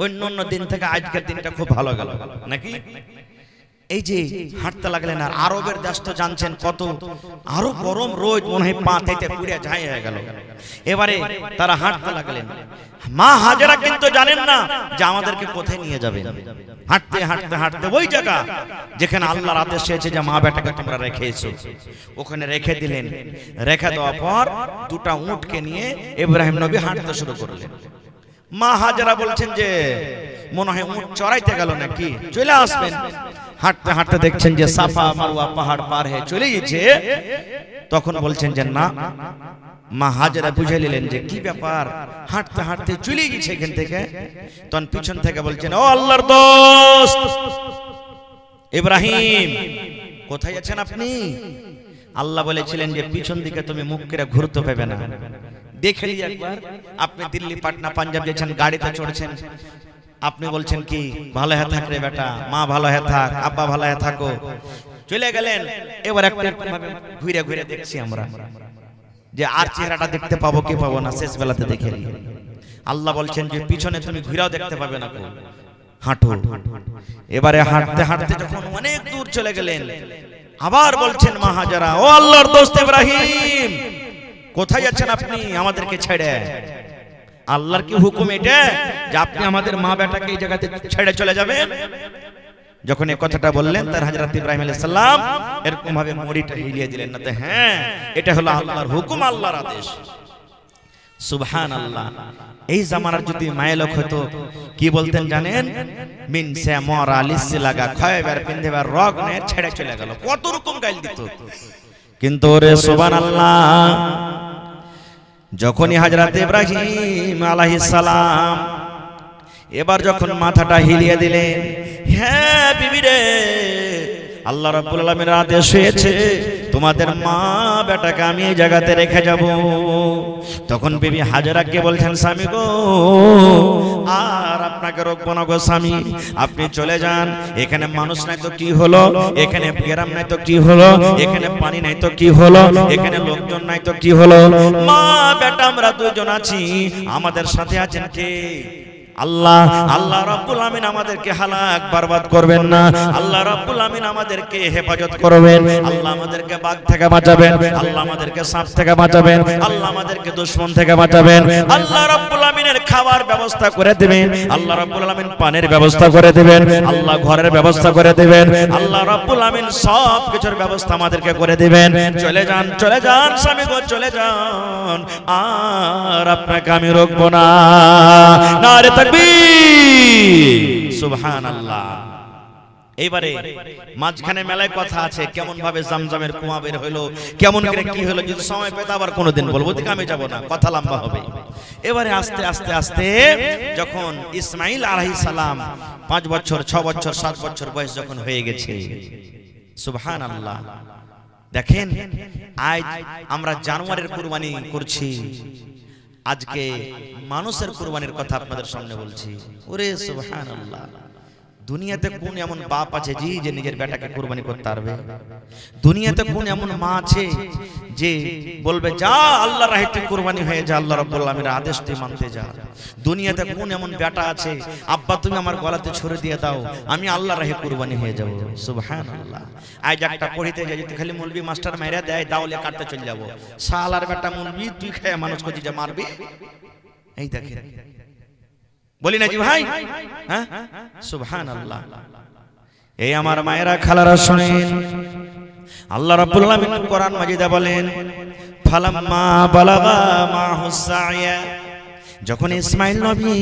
অন্য দিন থেকে আজকের দিনটা খুব ভালো গেল নাকি? এই যে হাঁটতে লাগলেন, আর আরবের দেশ তো জানছেন কত আরো গরম, রোদ মনে হয় পা থেকে পুড়ে ছাই হয়ে গেল। এবারে তারা হাঁটতে লাগলেন। মা হাজেরা কিন্তু জানেন না যে আমাদেরকে কোথায় নিয়ে যাবেন। হাঁটতে হাঁটতে হাঁটতে ওই জায়গা যেখানে আল্লাহর আদেশ এসেছে যে মা বেটাকে তোমরা রেখে এসো, ওখানে রেখে দিলেন। রেখে দেওয়ার পর দুটা উটকে নিয়ে ইব্রাহিম নবী হাঁটতে শুরু করলেন। মা হাজেরা বলছেন যে মনে হয় উট চড়াইতে গেল নাকি, চলে আসবেন। হাঁটতে হাঁটতে দেখছেন যে সাফা মারওয়া পাহাড় পার হয়ে চলে গেছে। তখন বলছেন যে না, মা হাজেরা বুঝে নিলেন যে কি ব্যাপার, হাঁটতে হাঁটতে চলে গেছে এখান থেকে। তখন পিছন থেকে বলছেন, ও আল্লাহর দোস্ত ইব্রাহিম, কোথায় আছেন আপনি? আল্লাহ বলেছিলেন যে পিছন দিকে তুমি মুখ করে ঘুরতে পাবে না। দেখে নিয়ে একবার, আপনি দিল্লি, পাটনা, পাঞ্জাব গেছেন, গাড়িতে চড়ছেন, আপনি বলছেন কি ভালো হয়ে থাক রে বেটা, মা ভালো হয়ে থাক, আব্বা ভালো হয়ে থাকো, চলে গেলেন। এবার একটা ঘুরে ঘুরে দেখছি আমরা যে আর চেহারাটা দেখতে পাবো কি পাবো না, শেষ বেলাতে দেখে নিই। আল্লাহ বলছেন যে পিছনে তুমি ঘুরেও দেখতে পাবে না, হাঁটো। এবারে হাঁটতে হাঁটতে যখন অনেক দূর চলে গেলেন, আবার বলছেন মা হাজেরা, ও আল্লাহর দোস্ত ইব্রাহিম, কোথায় যাচ্ছেন আপনি আমাদেরকে ছেড়ে? আল্লাহর কি হুকুম এটা যে আপনি আমাদের মা বেটাকে এই জায়গাতে ছেড়ে চলে যাবেন? যখন এই কথাটা বললেন, তার হযরত ইব্রাহিম আলাইহিস সালাম এরকম ভাবে মরিটা হিলিয়ে দিলেন না, হ্যাঁ এটা হলো আল্লাহর হুকুম, আল্লাহর আদেশ। সুবহানাল্লাহ। এই জামানার যদি মায়ের লোক হতো কি বলতেন জানেন? মিন সে মরা লিসি লাগা খয়বার পিন্দেবার রগ নে ছেড়ে চলে গেল, কত রকম গাল দিত। কিন্তু রে সুবহানাল্লাহ, যখনই হযরত ইব্রাহিম আলাইহিস সালাম এবার যখন মাথাটা হিলিয়ে দিলেন, হ্যাঁ বিবি রে, আল্লাহ রাব্বুল আলামিনের আদেশ হয়েছে তোমাদের মা বেটাকে আমি এই জায়গাতে রেখে যাব। তখন বিবি হাজেরাকে বলছেন, স্বামী গো, আর আপনাকে রাখবো না গো স্বামী, আপনি চলে যান। এখানে মানুষ নাই তো কি হলো, এখানে গ্রাম নাই তো কি হলো, এখানে পানি নাই তো কি হলো, এখানে লোকজন নাই তো কি হলো, মা বেটা আমরা দুজন আছি, আমাদের সাথে আছেন কে? আল্লাহ। আল্লাহ রাব্বুল আমিন আমাদেরকে হালাক বরবাদ করবেন না, আল্লাহ রাব্বুল আমিন আমাদেরকে হেফাজত করবেন, আল্লাহ আমাদেরকে বাঘ থেকে বাঁচাবেন, আল্লাহ আমাদেরকে সাপ থেকে বাঁচাবেন, আল্লাহ আমাদেরকে দুশমন থেকে বাঁচাবেন, আল্লাহ রাব্বুল আমিনের খাবার ব্যবস্থা করে দিবেন, আল্লাহ রাব্বুল আমিন পানির ব্যবস্থা করে দিবেন, আল্লাহ ঘরের ব্যবস্থা করে দিবেন, আল্লাহ রাব্বুল আমিন সব কিছুর ব্যবস্থা আমাদেরকে করে দিবেন। চলে যান, চলে যান স্বামী গো, চলে যান, আর আপনাকে আমি রাখবো না। নারে সুবহানাল্লাহ। এইবারে মাঝখানে মেলায় কথা আছে, কেমন ভাবে জামজামের কুয়া বের হইলো, কেমন করে কি হলো, যদি সময় পেতে আবার কোনোদিন বলবো, ঠিক আমি যাব না, কথা লম্বা হবে। এবারে আস্তে আস্তে আস্তে যখন ইসমাইল আলাইহিস সালাম 5 বছর 6 বছর 7 বছর বয়স যখন হয়ে গেছে, সুবহানাল্লাহ, দেখেন আজ আমরা জানুয়ারির কুরবানি করছি, আজকে মানুষের কুরবানির কথা আপনাদের সামনে বলছি। ওরে সুবহানাল্লাহ, দুনিয়াতে কোন এমন বাপ আছে যে নিজের বেটাকে কুরবানি করতে পারবে? দুনিয়াতে কোন এমন মা আছে যে বলবে যা আল্লাহর রাহে তুই কুরবানি হয়ে যা, আল্লাহ রাব্বুল আলামিনের আদেশ তুই মানতে যা? দুনিয়াতে কোন এমন বেটা আছে আব্বা তুমি আমার গলাতে ছুরি দিয়ে দাও, আমি আল্লাহর রাহে কুরবানি হয়ে যাব? সুবহানাল্লাহ। আজ একটা পড়িতে যাই যদি খালি মুলবি মাস্টার মেরে দেয় দাওলে কাটতে চলে যাব, শালার বেটা মুলবি তুই খেয়ে মানুষ করছিস যে মারবি। এই দেখেন, বলি না জি ভাই, হ্যাঁ সুবহানাল্লাহ। এই আমার মায়েরা খালারা শুনেন, আল্লাহ রাব্বুল আলামিন কোরআন মাজিদে বলেন ফালাম্মা বালাগা মাহুস সাইয়া, যখন ইসমাইল নবী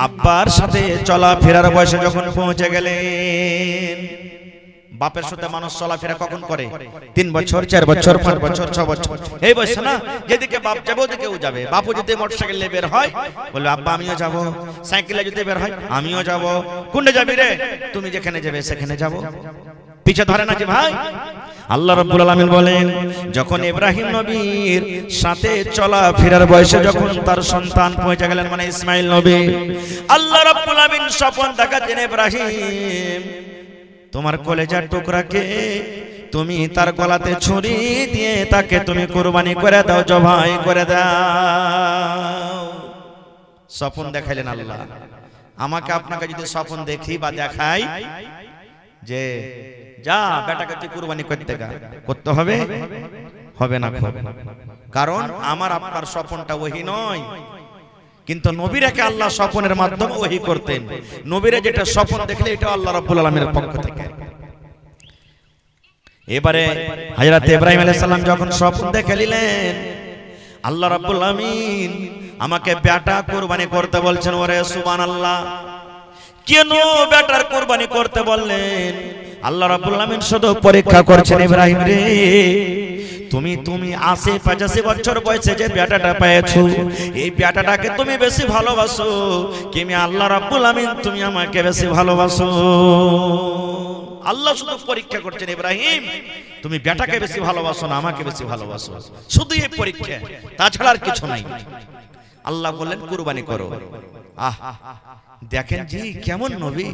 আব্বার সাথে চলাফেরার বয়সে যখন পৌঁছে গেলেন। বাপের সাথে মানুষ চলাফেরা কখন করে? 3 বছর, 4 বছর, 5 বছর, 6 বছর, এই বয়সে না। যেদিকে বাপ যাবে ওদিকে ও যাবে। বাপু যদি মোটরসাইকেলে বের হয় বলবে আব্বা আমিও যাব, সাইকেলে যদি বের হয় আমিও যাব। কোনটা যাবি রে? তুমি যেখানে যাবে সেখানে যাব, পিছে ধরে না যে ভাই। আল্লাহ রাব্বুল আলামিন বলেন যখন ইব্রাহিম নবীর সাথে চলাফেরার বয়সে যখন তার সন্তান পৌঁছে গেলেন, মানে ইসমাইল নবী, আল্লাহ রাব্বুল আলামিন স্বপ্ন দেখাচ্ছেন ইব্রাহিম তোমার কলেজার টুকরাকে তুমি তার গলাতে ছুরি দিয়ে তাকে তুমি কুরবানি করে দাও, জবাই করে দাও। স্বপ্ন দেখাইলেন আল্লাহ। আমাকে আপনাকে যদি স্বপ্ন দেখি বা দেখাই যে যা বেটাকে তুই কুরবানি করতে হবে, হবে না, কারণ আমার আপনার স্বপ্নটা ওহি নয়। কিন্তু নবীরাকে আল্লাহ স্বপ্নের মাধ্যমে ওহি করতেন। নবীরা যেটা স্বপ্ন দেখলে এটা আল্লাহ রাব্বুল আলামিনের পক্ষ থেকে। এবারে হযরত ইব্রাহিম আলাইহিস সালাম যখন স্বপ্ন দেখে নিলেন, আল্লাহ রাব্বুল আলামিন আমাকে বেটা কুরবানি করতে বলছেন। ওরে সুবহানাল্লাহ, কেন বেটার কুরবানি করতে বললেন? আল্লাহ রাব্বুল আলামিন শুধু পরীক্ষা করছেন ইব্রাহিম রে, তুমি 85 বছর বয়সে যে বেটাটা পেয়েছো, এই বেটাটাকে তুমি বেশি ভালোবাসো কি আমি আল্লাহ রাব্বুল আলামিন তুমি আমাকে বেশি ভালোবাসো? আল্লাহ শুধু পরীক্ষা করছেন ইব্রাহিম তুমি বেটাকে বেশি ভালোবাসো না আমাকে বেশি ভালোবাসো, শুধু এই পরীক্ষা, তাছাড়া আর কিছু নাই। আল্লাহ বললেন কুরবানি করো। আহ দেখেন জি কেমন নবী।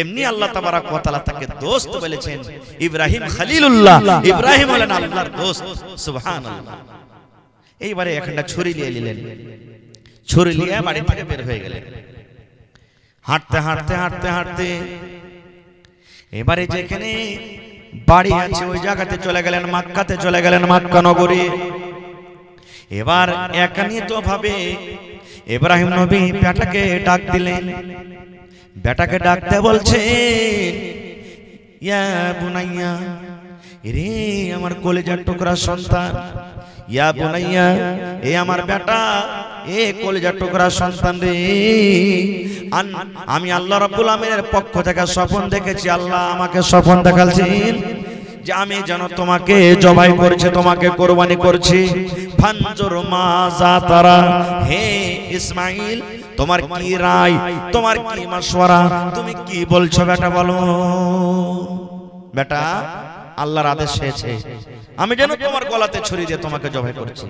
এমনি আল্লাহ তাবারক ওয়া তাআলা তাকে দোস্ত বলেছেন, ইব্রাহিম খলিলুল্লাহ, ইব্রাহিম হলেন আল্লাহর দোস্ত। সুবহানাল্লাহ। এইবারে একটা ছুরি নিয়ে নিলেন, ছুরি নিয়ে বাড়ি থেকে বের হয়ে গেলেন। হাঁটতে হাঁটতে হাঁটতে হাঁটতে এবারে যেখানে বাড়ি আছে ওই জায়গাতে চলে গেলেন, মক্কাতে চলে গেলেন, মক্কা নগরী। এবার একানিত ভাবে ইব্রাহিম নবী বেটাকে ডাক দিলেন। বেটাকে ডাকতে বলছেন ইয়া বুনাইয়া, রে আমার কলিজার টুকরা সন্তান, ইয়া বুনাইয়া, এ আমার বেটা, এ কলিজার টুকরা সন্তান রে, আমি আল্লাহ রাব্বুল আলামিনের পক্ষ থেকে স্বপ্ন দেখেছি। আল্লাহ আমাকে স্বপ্ন দেখালছেন যে আমি যেন তোমাকে জবাই করছি, তোমাকে কুরবানি করছি। ফানজুর মাজা তারা, হে ইসমাইল তোমার কি রায়, তোমার কি মাশওয়ারা, তুমি কি বলছো বেটা বলো। বেটা আল্লাহর আদেশ হয়েছে আমি যেন তোমার গলাতে ছুরি দিয়ে তোমাকে জবাই করছি,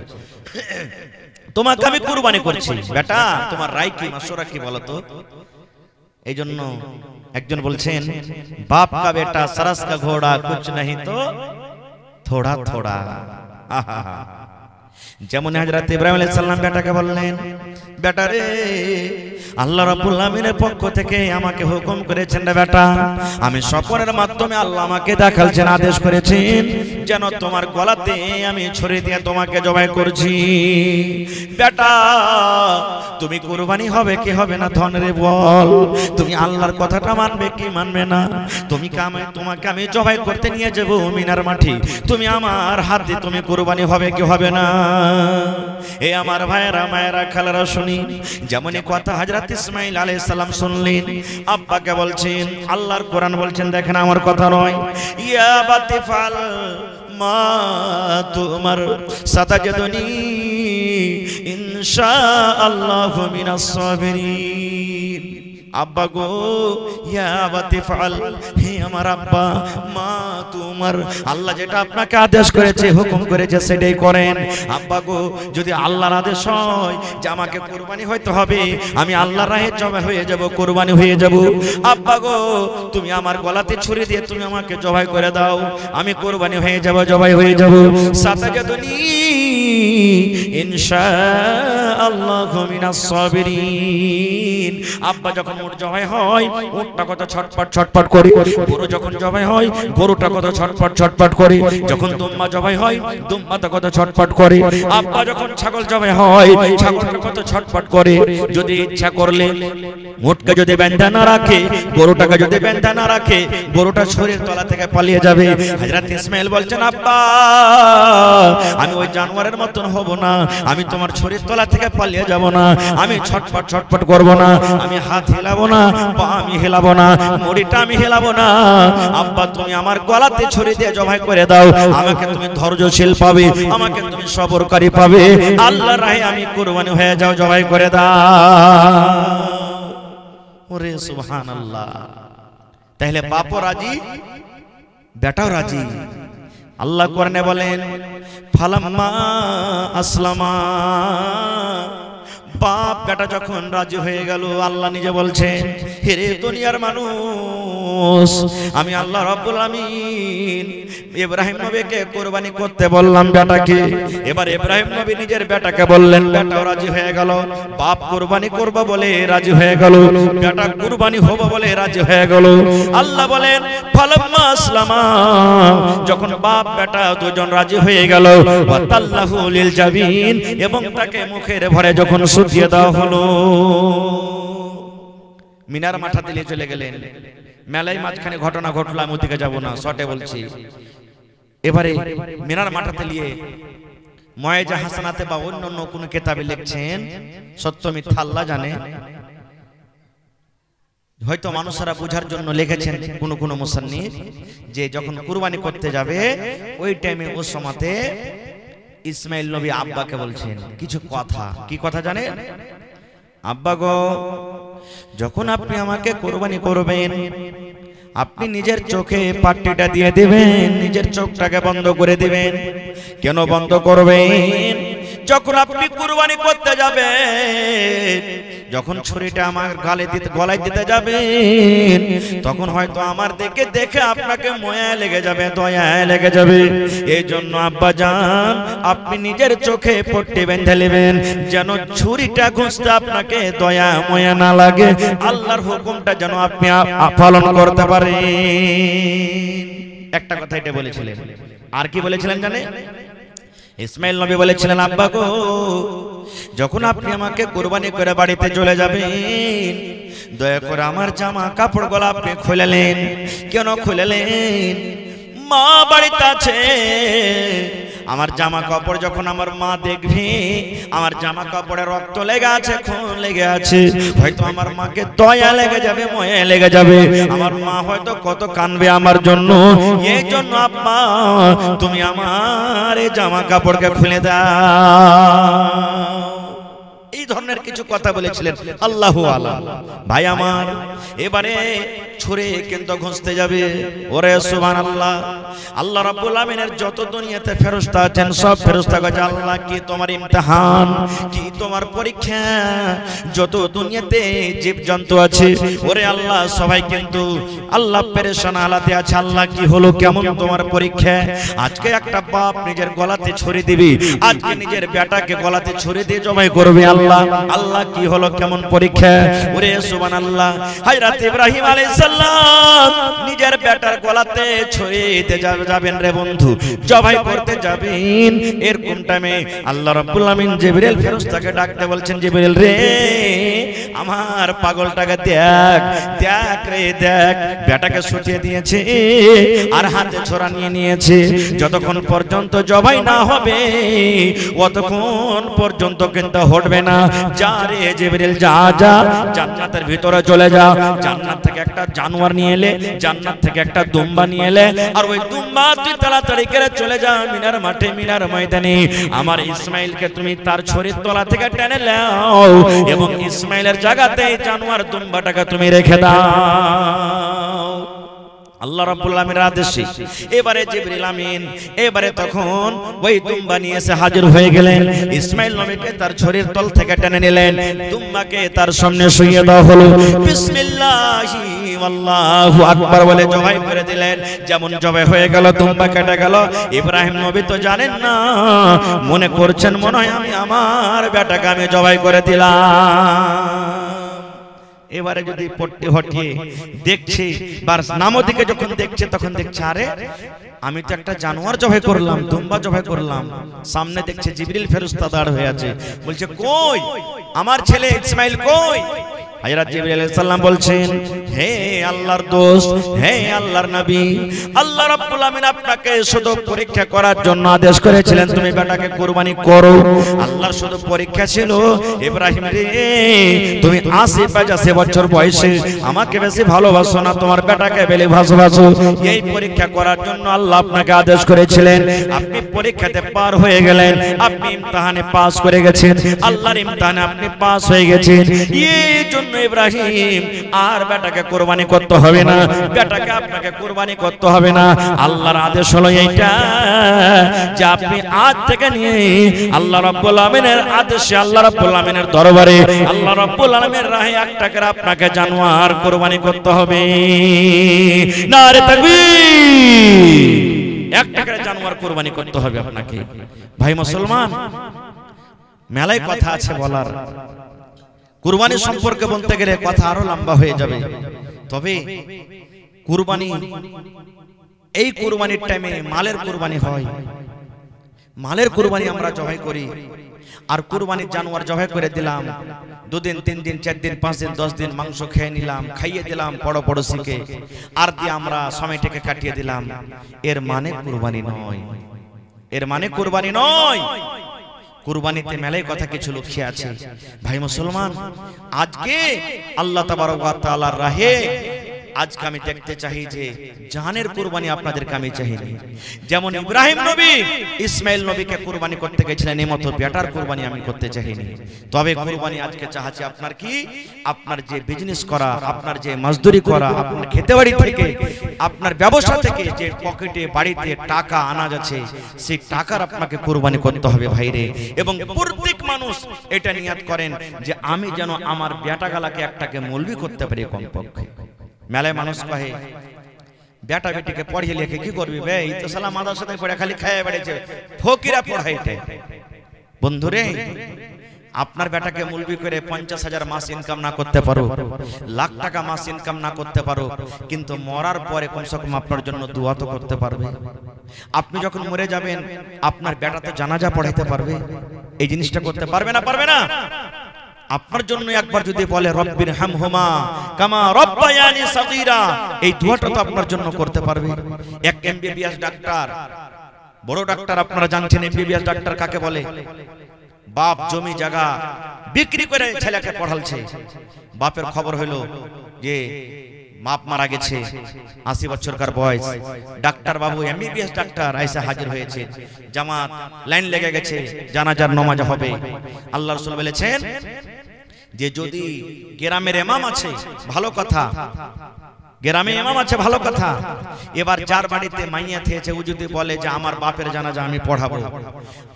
তোমাকে আমি কুরবানি করছি। বেটা তোমার রায় কি, মাশওয়ারা কি বলো তো। এই জন্য একজন বলছেন বাপ কা বেটা सरस का घोड़ा कुछ नहीं तो थोड़ा थोड़ा। যেমন হযরত ইব্রাহিম আলাইহিস সালাম বেটাকে বললেন বেটা রে আল্লাহ রাব্বুল আলামিনের পক্ষ থেকে আমাকে হুকুম করেছেন রে বেটা, আমি স্বপ্নের মাধ্যমে আল্লাহ আমাকে দেখালছেন, আদেশ করেছেন যেন তোমার গলাতে আমি ছুরি দিয়ে তোমাকে জবাই করছি। বেটা তুমি কুরবানি হবে কি হবে না ধন রে বল, তুমি আল্লাহর কথাটা মানবে কি মানবে না? তোমাকে আমি জবাই করতে নিয়ে যাব মিনার মাঠে, তুমি আমার হাত দিয়ে তুমি কুরবানি হবে কি হবে না? এ আমার ভাইরা মায়েরা খালারা শুনি, যেমনই কথা হযরত ইসমাইল আলাইহিস সালাম শুনলেন, আব্বাকে বলছেন, আল্লাহর কোরআন বলছেন, দেখেন আমার কথা নয়, ইয়া বাতিফাল মা তুমার সাতাজদুনি ইনশাআল্লাহু মিনাস সাবিরিন। আব্বা গো ইয়া আবাতি ফাল, হে আমার আব্বা, মা তোমার আল্লাহ যেটা আপনাকে আদেশ করেছে, হুকুম করেছে সেটাই করেন। আব্বা গো যদি আল্লাহর আদেশ হয় যে আমাকে কুরবানি হইতে হবে, আমি আল্লাহর রাহে জবাই হয়ে যাব, কুরবানি হয়ে যাব। আব্বা গো তুমি আমার গলাতে ছুরি দিয়ে তুমি আমাকে জবাই করে দাও, আমি কুরবানি হয়ে যাব, জবাই হয়ে যাব। সাতাজাদুনি ইনশাআল্লাহু মিনাস সাবিরিন। আব্বা যখন উট জবাই হয়, উটটা কত ছটপট ছটপট করে, গরু যখন জবাই হয় গরুটা কত ছটপট ছটপট করে, যখন দুম্বা জবাই হয় দুম্বাটা কত ছটপট করে। আব্বা যখন ছাগল জবাই হয় ছাগলটা কত ছটপট করে। যদি ইচ্ছা করলে উটকে যদি বেঁধে না রাখে, গরুটাকে যদি বেঁধে না রাখে, গরুটা শরীর তলা থেকে পালিয়ে যাবে। হযরত ইসমাঈল বলছেন আব্বা আমি ওই জানোয়ারের মতন হব না, আমি তোমার শরীর তলা থেকে পালিয়ে যাব না, আমি ছটপট ছটপট করব না, আমি হাত হেলাবো না, পা আমি হেলাবো না, মুড়িটা আমি হেলাবো না। আব্বা তুমি আমার গলাতে ছুরি দিয়ে জবাই করে দাও, আমাকে তুমি ধৈর্যশীল পাবে, আমাকে তুমি সবরকারী পাবে, আল্লাহর রাহে আমি কুরবানি হয়ে যাও, জবাই করে দাও। ওরে সুবহানাল্লাহ। তাহলে বাপও রাজি, বেটাও রাজি। আল্লাহ কোরআনে বলেন ফালাম্মা আসলামা, বাপ বেটা যখন রাজি হয়ে গেল, আল্লাহ নিজে বলছেন হে রে দুনিয়ার মানুষ, আমি আল্লাহ রাব্বুল আমিন ইব্রাহিম নবীকে কুরবানি করতে বললাম বেটাকে। এবার ইব্রাহিম নবী নিজের বেটাকে বললেন, বেটাও রাজি হয়ে গেল, বাপ কুরবানি করবে বলে রাজি হয়ে গেল, বেটা কুরবানি হবে বলে রাজি হয়ে গেল। আল্লাহ বলেন ফালাম্মা আসলামা, যখন বাপ বেটা দুজন রাজি হয়ে গেল, ওয়া তাল্লাহু লিল জাবিন, এবং তাকে মুখের ভরে যখন দিয়ে দেওয়া হলো। মিনার মাথাতে নিয়ে চলে গেলেন, মেলায় মাঝখানে ঘটনা ঘটলো, আমি ওদিকে যাব না, শর্টে বলছি। এবারে মিনার মাথাতে নিয়ে মুআজ্জা হাসানাতে বা অন্য কোন কিতাবে লিখছেন, সত্য মিথ্যা আল্লাহ জানে, হয়তো মানুষরা বোঝার জন্য লিখেছেন কোন মুসান্নিফ, যে যখন কুরবানি করতে যাবে ওই টাইমে ওই সময়তে ইসমাইল নবী আব্বাকে বলছেন কিছু কথা। কি কথা জানেন? আব্বা গো যখন আপনি আমাকে কুরবানি করবেন, আপনি নিজের চোখে পাট্টিটা দিয়ে দিবেন, নিজের চোখটাকে বন্ধ করে দিবেন। কেন বন্ধ করবেন? যখন আপনি কুরবানি করতে যাবেন, যখন ছুরিটা আমার গলায় দিতে যাবেন, তখন হয়তো আমার দেখে আপনাকে মায়া লেগে যাবে, দয়া লেগে যাবে। এই জন্য আব্বা জান আপনি নিজের চোখে পট্টি বেঁধে নেবেন, যেন ছুরিটা ঘুষতে আপনাকে দয়া মায়া না লাগে, আল্লাহর হুকুমটা যেন আপনি পালন করতে পারেন। একটা কথা এটা বলেছিলেন। আর কি বলেছিলেন জানেন? ইসমাইল নবী বলেছিলেন আব্বা গো যখন আপনি আমাকে কুরবানি করে বাড়িতে চলে যাবেন, দয়া করে আমার জামা কাপড়গুলো আপনি খুলেলেন। কেন খুলেলেন? মা বাড়িতে আছে, আমার জামা কাপড় যখন আমার মা দেখবে, আমার জামা কাপড়ে রক্ত লেগে আছে, খুন লেগে আছে, হয়তো আমার মাকে দয়া লেগে যাবে, মায়া লেগে যাবে, আমার মা হয়তো কত কাঁদবে আমার জন্য। এই জন্য আব্বা তুমি আমার এই জামা কাপড়কে খুলে দাও। এই ধরনের কিছু কথা বলেছিলেন। আল্লাহু আলাম। ভাই আমার এবারে ছুরি কিন্তু ঘুষতে যাবে। ওরে সুবহানাল্লাহ। আল্লাহ রাব্বুল আমিনের যত দুনিয়াতে ফেরেশতা আছেন সব ফেরেশতা কাছে আল্লাহ কি তোমার ইমতিহান, কি তোমার পরীক্ষা, যত দুনিয়াতে জীবজন্তু আছে ওরে আল্লাহ সবাই কিন্তু আল্লাহ পেরেশান হালাতে আছে। আল্লাহ কি হলো, কেমন তোমার পরীক্ষা? আজকে একটা বাপ নিজের গলাতে ছুরি দিবি, আজকে নিজের বেটাকে গলাতে ছুরি দিয়ে জবাই করবে। আল্লাহ আল্লাহ কি হলো, কেমন পরীক্ষা? ওরে সুবহানাল্লাহ। হযরত ইব্রাহিম আলাইহিস সালাম নিজের বেটার গলাতে ছুরি দিতে যাবেন রে বন্ধু, জবাই করতে যাবেন। এরকম টাইমে আল্লাহ রাব্বুল আমিন জিবরিল ফেরেশতাকে ডাকতে বলছেন, জিবরিল রে আমার পাগলটাকে দেখ, দেখ রে দেখ, বেটাকে ছুটিয়ে দিয়েছে আর হাতে ছোরা নিয়ে নিয়েছে। যতক্ষণ পর্যন্ত জবাই না হবে অতক্ষণ পর্যন্ত কিন্তু হটবে না। যা রে জিবরিল যা যা জান্নাতের ভিতরে চলে যা, জান্নাত থেকে একটা জানোয়ার নিয়ে এলে, জান্নাত থেকে একটা দুম্বা নিয়ে এলে, আর ওই দুম্বা তুই তাড়াতাড়ি করে চলে যা মিনার মাঠে, মিনার ময়দানে আমার ইসমাইলকে তুমি তার ছড়ির তলা থেকে টেনে নাও এবং ইসমাইলের জায়গাতে জানোয়ার দুম্বাটাকে তুমি রেখে দাও। আল্লাহ রাব্বুল আলামিনের আদেশে এবারে জিবরিল আমিন এবারে তখন ওই দুম্বা নিয়ে এসে হাজির হয়ে গেলেন। ইসমাইল নবীকে তার ছড়ির তল থেকে টেনে নিলেন, দুম্বাকে তার সামনে শুইয়ে দেওয়া হলো। বিসমিল্লাহি আল্লাহু আকবার বলে জবাই করে দিলেন। যেমন জবাই হয়ে গেল, দুম্বা কেটে গেল। ইব্রাহিম নবী তো জানেন না, মনে করছেন মনে হয় আমি আমার বেটাকে আমি জবাই করে দিলাম। এবারে যদি পট্টি হটিয়ে দেখছে, বাস নামো দিকে যখন দেখছে তখন দেখছে আরে আমি তো একটা জানোয়ার জবাই করলাম, দুম্বা জবাই করলাম। সামনে দেখছে জিবরিল ফেরেশতা দাঁড় হয়ে আছে, বলছে কই আমার ছেলে ইসমাইল কই? হযরত জিবরিল আলাইহিস সালাম বলছেন, হে আল্লাহর দোস্ত, হে আল্লাহর নবী, আল্লাহ রাব্বুল আমিন আপনাকে শুধু পরীক্ষা করার জন্য আদেশ করেছিলেন তুমি বেটাকে কুরবানি করো। আল্লাহর শুধু পরীক্ষা ছিল ইব্রাহিম রে তুমি ৮০ বছর বয়সে আমাকে বেশি ভালোবাসো না তোমার বেটাকে বেশি ভালোবাসো, এই পরীক্ষা করার জন্য আল্লাহ আপনাকে আদেশ করেছিলেন। আপনি পরীক্ষাতে পার হয়ে গেলেন, আপনি ইমতিহানে পাস করে গেছেন, আল্লাহর ইমতিহানে আপনি পাস হয়ে গেছেন। এই জন্য ইব্রাহিম আর বেটাকে কুরবানি করতে হবে না, বেটাকে আপনাকে কুরবানি করতে হবে না। আল্লাহর আদেশ হলো এইটা যে আপনি আজ থেকে নিয়ে আল্লাহ রাব্বুল আমিনের আদেশে, আল্লাহ রাব্বুল আমিনের দরবারে, আল্লাহ রাব্বুল আমিনের রাহে একটা করে আপনাকে জানোয়ার কুরবানি করতে হবে। নারে তাকবীর! একটা করে জানোয়ার কুরবানি করতে হবে আপনাকে। ভাই মুসলমান, মেলায় কথা আছে বলার, কুরবানি সম্পর্কে বলতে গেলে কথা আরো লম্বা হয়ে যাবে। তবে কুরবানি, এই কুরবানির টাইমে মালের কুরবানি হয়, মালের কুরবানি আমরা জবাই করি। আর কুরবানির জানোয়ার জবাই করে দিলাম, 2 দিন 3 দিন 4 দিন 5 দিন 10 দিন মাংস খেয়ে নিলাম, খাইয়ে দিলাম পড়োশিকে, আর দিয়ে আমরা সময়টাকে কাটিয়ে দিলাম, এর মানে কুরবানি নয়, এর মানে কুরবানি নয়। কুরবানিতে মেলায় কথা কিছু লুকিয়ে আছে। ভাই মুসলমান, আজকে আল্লাহ তাবারক ওয়া তাআলার রাহে আজকে আমি দেখতে চাই যে জানের কুরবানি আপনাদেরকে আমি চাইনি। যেমন ইব্রাহিম নবী ইসমাইল নবীকে কুরবানি করতে গেছিলেন, এই মতো বেটার কুরবানি আমি করতে চাইনি। তবে কুরবানি আজকে চাচ্ছি আপনার কি, আপনার যে বিজনেস করা, আপনার যে মজদুরি করা, আপনার খেতেবাড়ি থেকে, আপনার ব্যবসা থেকে যে পকেটে বাড়িতে টাকা আনা যাচ্ছে, সেই টাকার আপনাকে কুরবানি করতে হবে ভাইরে। এবং প্রত্যেক মানুষ এটা নিয়ত করেন যে আমি যেন আমার বেটাগালাকে একটাকে মৌলবি করতে পারি কমপক্ষে। মেলায় মানুষ কহে বেটা বেটিকে পড়িয়ে লিখে কি করবি বে, এই তো সালা মাদ্রাসাতে পড়ে খালি খাইয়ে বেড়েছে, ফকিরা পড়াইতে। বন্ধুরে, আপনার বেটাকে মুলবি করে 50,000 মাস ইনকাম না করতে পারো, লাখ টাকা মাস ইনকাম না করতে পারো, কিন্তু মরার পরে কমসে কম আপনার জন্য দোয়া তো করতে পারবে। আপনি যখন মরে যাবেন আপনার বেটা তো জানাজা পড়াইতে পারবে, এই জিনিসটা করতে পারবে না? পারবে না? আপনার জন্য একবার যদি বলে রব্বির হামহুমা কামা রব্বায়ানি সাগীরা, এই দোয়াটা তো আপনার জন্য করতে পারবে। এক এমবিবিএস ডাক্তার, বড় ডাক্তার, আপনারা জানছেন এমবিবিএস ডাক্তার কাকে বলে? বাপ জমি জায়গা বিক্রি করে ছেলেকে পড়ালছে। বাপের খবর হলো যে বাপ মারা গেছে, 80 বছরকার বয়স, ডাক্তার বাবু এমবিবিএস ডাক্তার আইসা হাজির হয়েছে, জামাত লাইন লেগে গেছে, জানাজার নামাজ হবে। আল্লাহ রাসূল বলেছেন যে যদি গ্রামের ইমাম আছে ভালো কথা, গ্রামে ইমাম আছে ভালো কথা, এবার যার বাড়িতে মাইয়া থেয়েছে ও যদি বলে যে আমার বাপের জানাজা আমি পড়াবো,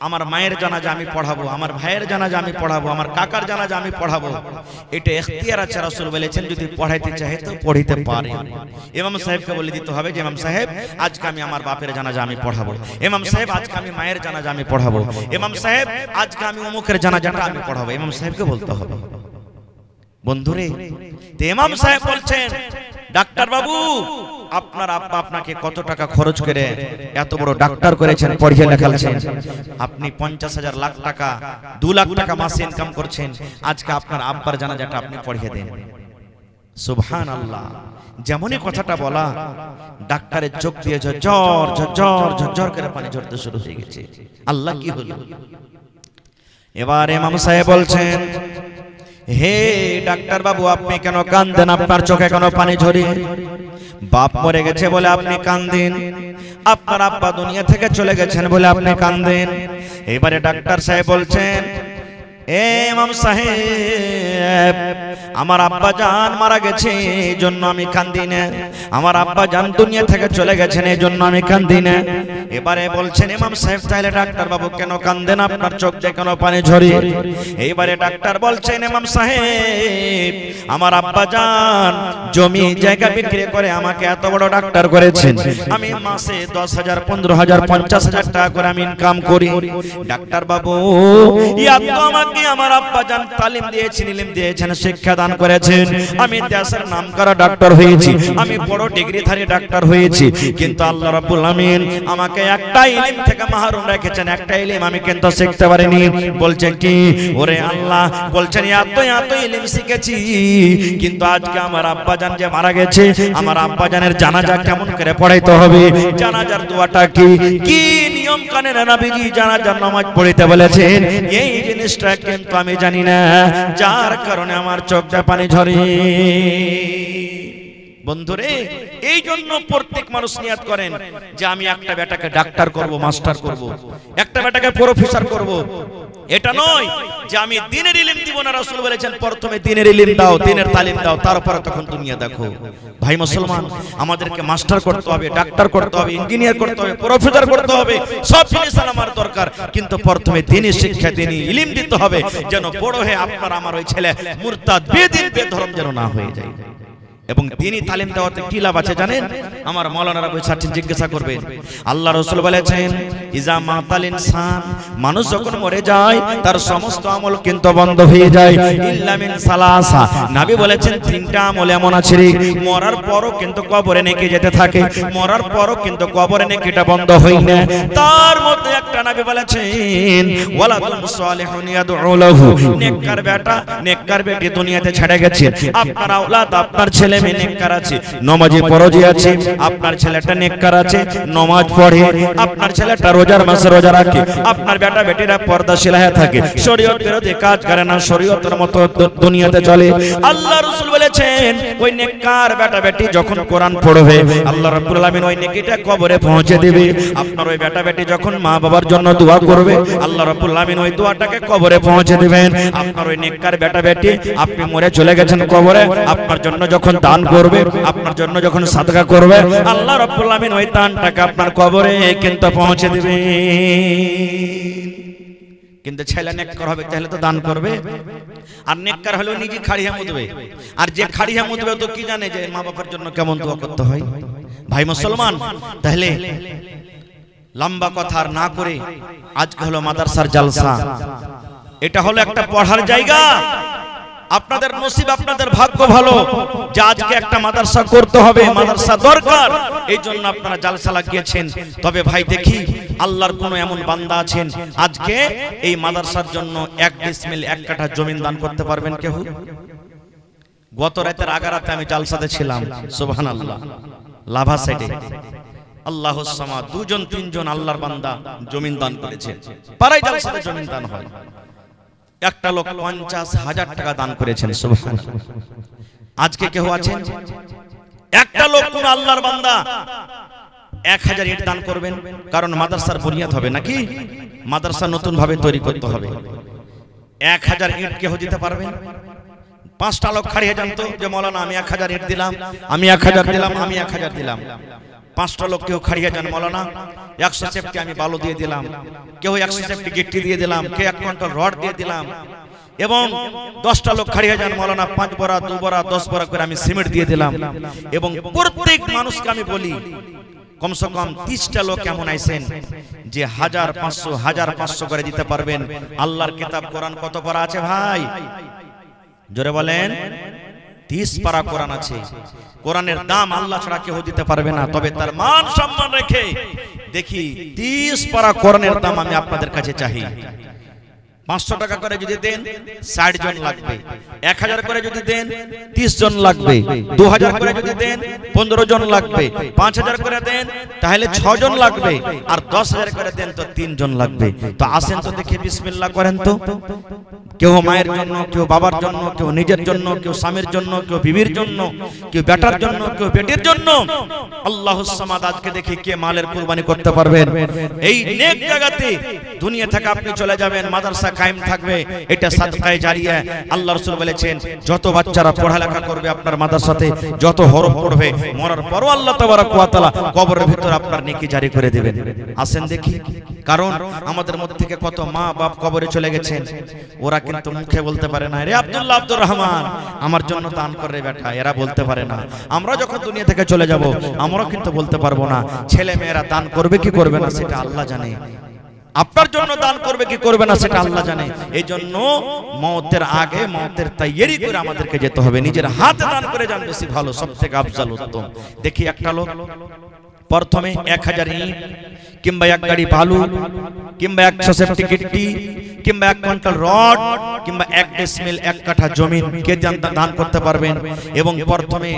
আমার মায়ের জানাজা আমি পড়াবো, আমার ভাইয়ের জানাজা আমি পড়াবো, আমার কাকার জানাজা আমি পড়াবো, এটা ইখতিয়ার আছে। রাসূল বলেছেন যদি পড়াইতে চাহে তো পড়িতে পারে। ইমাম সাহেবকে বলে দিতে হবে যে ইমাম সাহেব আজকে আমি আমার বাপের জানাজা আমি পড়াবো, ইমাম সাহেব আজকে আমি মায়ের জানাজা আমি পড়াবো, ইমাম সাহেব আজকে আমি অমুকের জানাজাটা আমি পড়াবো, ইমাম সাহেবকে বলতে হবে। বন্ধুরে, তো ইমাম সাহেব বলছেন ডাক্তার বাবু আপনার আব্বা আপনাকে কত টাকা খরচ করে এত বড় ডাক্তার করেছেন, পড়িয়ে লেখাচ্ছেন, আপনি 50,000 লাখ টাকা 2 লাখ টাকা মাসে ইনকাম করছেন, আজকে আপনার আব্বার জানাজাটা আপনি পড়িয়ে দেন। সুবহানাল্লাহ। যেমনই কথাটা বলা, ডাক্তারের চোখ দিয়ে ঝরঝর ঝরঝর ঝরঝর করে পানি ঝরতে শুরু হয়ে গেছে। আল্লাহ কি হলো? এবার ইমাম সাহেব বলছেন, হে ডাক্তার বাবু, আপনি কেন কাঁদেন? আপনার চোখে কেন পানি ঝরে? বাপ মরে গেছে বলে আপনি কাঁদেন, আপনার আব্বা দুনিয়া থেকে চলে গেছেন বলে আপনি কাঁদেন। এবারে ডাক্তার সাহেব বলছেন, এ ইমাম সাহেব, আমার আব্বা জান মারা গেছে এই জন্য আমি কাঁদি না, আমার আব্বা জান দুনিয়া থেকে চলে গেছেন এই জন্য আমি কাঁদি না। এবারে বলছেন ইমাম সাহেব, তাহলে ডাক্তার বাবু কেন কাঁদেন? আপনার চোখ দিয়ে কেন পানি ঝরে? এইবারে ডাক্তার বলছেন, ইমাম সাহেব, আমার আব্বা জান জমি জায়গা বিক্রি করে আমাকে এত বড় ডাক্তার করেছেন, আমি মাসে 10,000, 15,000, 50,000 টাকা করে আমি ইনকাম করি। ডাক্তার বাবু, আমাকে আমার আব্বা জান তালিম দিয়েছেন, ইলম দিয়েছেন, শিক্ষা দান করেছেন, আমি দেশের নামকরা ডাক্তার হয়েছি, আমি বড় ডিগ্রিধারী ডাক্তার হয়েছি, কিন্তু আল্লাহ রাব্বুল আমিন আমাকে একটা ইলম থেকে মাহরুম রেখেছেন, একটা ইলম আমি কিন্তু শিখতে পারিনি। বলছেন কি? ওরে আল্লাহ, বলছেন এত ইলম শিখেছি, কিন্তু আজকে আমার আব্বা জান যে মারা গেছে, আমার আব্বা জানের জানাজা কেমন করে পড়াইতে হবে, জানাজার দোয়াটা কি কি নিয়ম কানুন নবীজি জানাজার নামাজ পড়িতে বলেছেন, এই জিনিসটা কিন্তু আমি জানি না, যার কারণে আমার চোখ দিয়ে পানি ঝরে। বন্ধুরে, এই জন্য প্রত্যেক মানুষ নিয়ত করেন যে আমি একটা বেটাকে ডাক্তার করব, মাস্টার করব, একটা বেটাকে প্রফেসর করব। এটা নয় যে আমি দ্বীনের ইলম দিব না। রাসূল বলেছেন প্রথমে দ্বীনের ইলম দাও, দ্বীনের তালিম দাও, তারপর তখন দুনিয়া দেখো। ভাই মুসলমান, আমাদেরকে মাস্টার করতে হবে, ডাক্তার করতে হবে, ইঞ্জিনিয়ার করতে হবে, প্রফেসর করতে হবে, সব জিনিস আমার দরকার, কিন্তু প্রথমে দ্বীনের শিক্ষা, দ্বীনের ইলম দিতে হবে, যেন বড় হয়ে আপনার আমার ওই ছেলে মুরতাদ, বেদিন, বেধর্ম যেন না হয়ে যায়। এবং দ্বীনি তালিম দেওয়াতে কি লাভ আছে জানেন? আমার মাওলানারা বৈশাখী জিজ্ঞাসা করবেন। আল্লাহ রাসূল বলেছেন, ইজা মাতাল ইনসান, মানুষ যখন মরে যায় তার সমস্ত আমল কিন্তু বন্ধ হয়ে যায়, ইল্লা মিন সালাসা। নবী বলেছেন তিনটা আমল এমন আছে, মরার পরও কিন্তু কবরে নেকি যেতে থাকে, মরার পরও কিন্তু কবরে নেকিটা বন্ধ হয় না। তার মধ্যে একটা নবী বলেছেন, ওয়ালাদুন সালিহুন ইয়াদউ লাহু, নেককার বেটা, নেককার বেটি দুনিয়াতে ছেড়ে গেছে, আপনার আওলাদ, আপনার ছেলে মেয়ে নেককার আছে, নামাজি পরজি আছে, আপনার ছেলেটা নেককার আছে, নামাজ পড়ে, আপনার ছেলেটা রোজার মাসে রোজা রাখে, আপনার বেটা বেটিরা পর্দাশীল হয়ে থাকে, শরীয়ত বিরোধী কাজ করে না, শরীয়তের মতো দুনিয়াতে চলে। আল্লাহ রাসূল বলেছেন, ওই নেককার বেটা বেটি যখন কোরআন পড়বে, আল্লাহ রাব্বুল আলামিন ওই নেকিটা কবরে পৌঁছে দেবে। আপনার ওই বেটা বেটি যখন মা বাবার জন্য দোয়া করবে, আল্লাহ রাব্বুল আলামিন ওই দোয়াটাকে কবরে পৌঁছে দিবেন। আপনার ওই নেককার বেটা বেটি, আপনি মরে চলে গেছেন কবরে, আপনার জন্য যখন দান করবে, আপনার জন্য যখন সাদকা করবে, আল্লাহ রাব্বুল আমিন ওই দানটাকে আপনার কবরে কিন্তু পৌঁছে দিবে। কিন্তু ছেলে নেককার হবে তাহলে তো দান করবে, আর নেককার হলেও নিজে খাড়িয়া মুদবে, আর যে খাড়িয়া মুদবে তো কি জানে যে মা বাবার জন্য কেমন দোয়া করতে হয়। ভাই মুসলমান, তাহলে লম্বা কথা আর না করে আজকে হলো মাদ্রাসার জলসা, এটা হলো একটা পড়ার জায়গা। আপনাদের নসিব, আপনাদের ভাগ্য ভালো যে আজকে একটা মাদ্রাসা করতে হবে, মাদ্রাসা দরকার, এই জন্য আপনারা জালসা লাগিয়েছেন। তবে ভাই দেখি আল্লাহর কোন এমন বান্দা আছেন আজকে এই মাদ্রাসার জন্য 1 ডিসমিল 1 কাঠা জমি দান করতে পারবেন কেউ? গত রাতের আগারাতে আমি জালসাতে ছিলাম, সুবহানাল্লাহ, লাভা সাইডে আল্লাহুস সামাদ 2 জন 3 জন আল্লাহর বান্দা জমিন দান করেছেন। পাড়ায় জালসাতে জমিন দান হয়, একটা লোক 50,000 টাকা দান করেছেন, সুবহানাল্লাহ। আজকে কেউ আছেন একটা লোক কোন আল্লাহর বান্দা 1000 ইট দান করবেন? কারণ মাদ্রাসার বুনিয়াদ হবে নাকি, মাদ্রাসা নতুন ভাবে তৈরি করতে হবে। 1000 ইট কেউ দিতে পারবেন? 5টা লোক খাড়িয়ে জানতো যে মাওলানা আমি 1000 ইট দিলাম, আমি 1000 দিলাম, আমি 1000 দিলাম। 5টা লোক কেউ খাড়িয়ে যান, মাওলানা 100 সেফটি আমি বালু দিয়ে দিলাম, কেউ 100 সেফটি গিট্টি দিয়ে দিলাম, কেউ 1 কুইন্টাল রড দিয়ে দিলাম। এবং 10টা লোক খাড়িয়ে যান, মাওলানা 5 বড়া 2 বড়া 10 বড়া করে আমি সিমেন্ট দিয়ে দিলাম। এবং প্রত্যেক মানুষকে আমি বলি কমসে কম 30টা লোক এমন আইছেন যে 1500 করে দিতে পারবেন। আল্লাহর কিতাব কোরআন কত পারা আছে ভাই? জোরে বলেন। 30 পারা কোরআন আছে। কোরআনের দাম আল্লাহ ছাড়া কেউ দিতে পারবে না, তবে তার মান সম্মান রেখে দেখি 30 পারা কোরআনের দাম আমি আপনাদের কাছে চাই। 500 টাকা করে যদি দেন 60 জন লাগবে, 1000 করে যদি দেন 30 জন লাগবে, 2000 করে যদি দেন 15 জন লাগবে, 5000 করে দেন তাহলে 6 জন লাগবে, আর 10000 করে দেন তো 3 জন লাগবে। তো আসেন তো দেখি বিসমিল্লাহ করেন তো। কেউ মায়ের জন্য, কেউ বাবার জন্য, কেউ নিজের জন্য, কেউ স্বামীর জন্য, কেউ বিবির জন্য, কেউ বেটার জন্য, কেউ বেটির জন্য। আল্লাহুস সামাদ। আজকে দেখি কে মালের কুরবানি করতে পারবেন। এই নেক জায়গাতে দুনিয়া থেকে আপনি চলে যাবেন, মাদ্রাসা কায়েম থাকবে, এটা সাদকায়ে জারিয়া। আল্লাহ রাসূল বলেছেন যত বাচ্চারা পড়ালেখা করবে আপনার মাদ্রাসাতে, যত হরফ পড়বে, মরার পরও আল্লাহ তাবারক ওয়া তাআলা কবরের ভিতর আপনার নেকি জারি করে দিবেন। আসেন দেখি। কারণ আমাদের মধ্যে থেকে কত মা বাপ কবরে চলে গেছেন, ওরা কিন্তু মুখে বলতে পারে না, রে আব্দুল্লাহ আব্দুর রহমান আমার জন্য দান করে বেটা, এরা বলতে পারে না। আমরা যখন দুনিয়া থেকে চলে যাব আমরাও কিন্তু বলতে পারবো না। ছেলে মেয়েরা দান করবে কি করবে না সেটা আল্লাহ জানে, আপনার জন্য দান করবে কি করবে না সেটা আল্লাহ জানে। এই জন্য মওতের আগে মওতের তৈয়ারি করে আমাদেরকে যেতে হবে। নিজের হাতে দান করে যান, বেশি ভালো, সবথেকে আফজাল, উত্তম। দেখি একটা লোক প্রথমে 1000 ইট কিংবা 1 গাড়ি বালু কিংবা 100 সেফটি গিট্টি কিংবা 1 কুইন্টাল রড কিংবা 1 ডেসিমেল 1 কাঠা জমি কে দান করতে পারবেন। এবং প্রথমে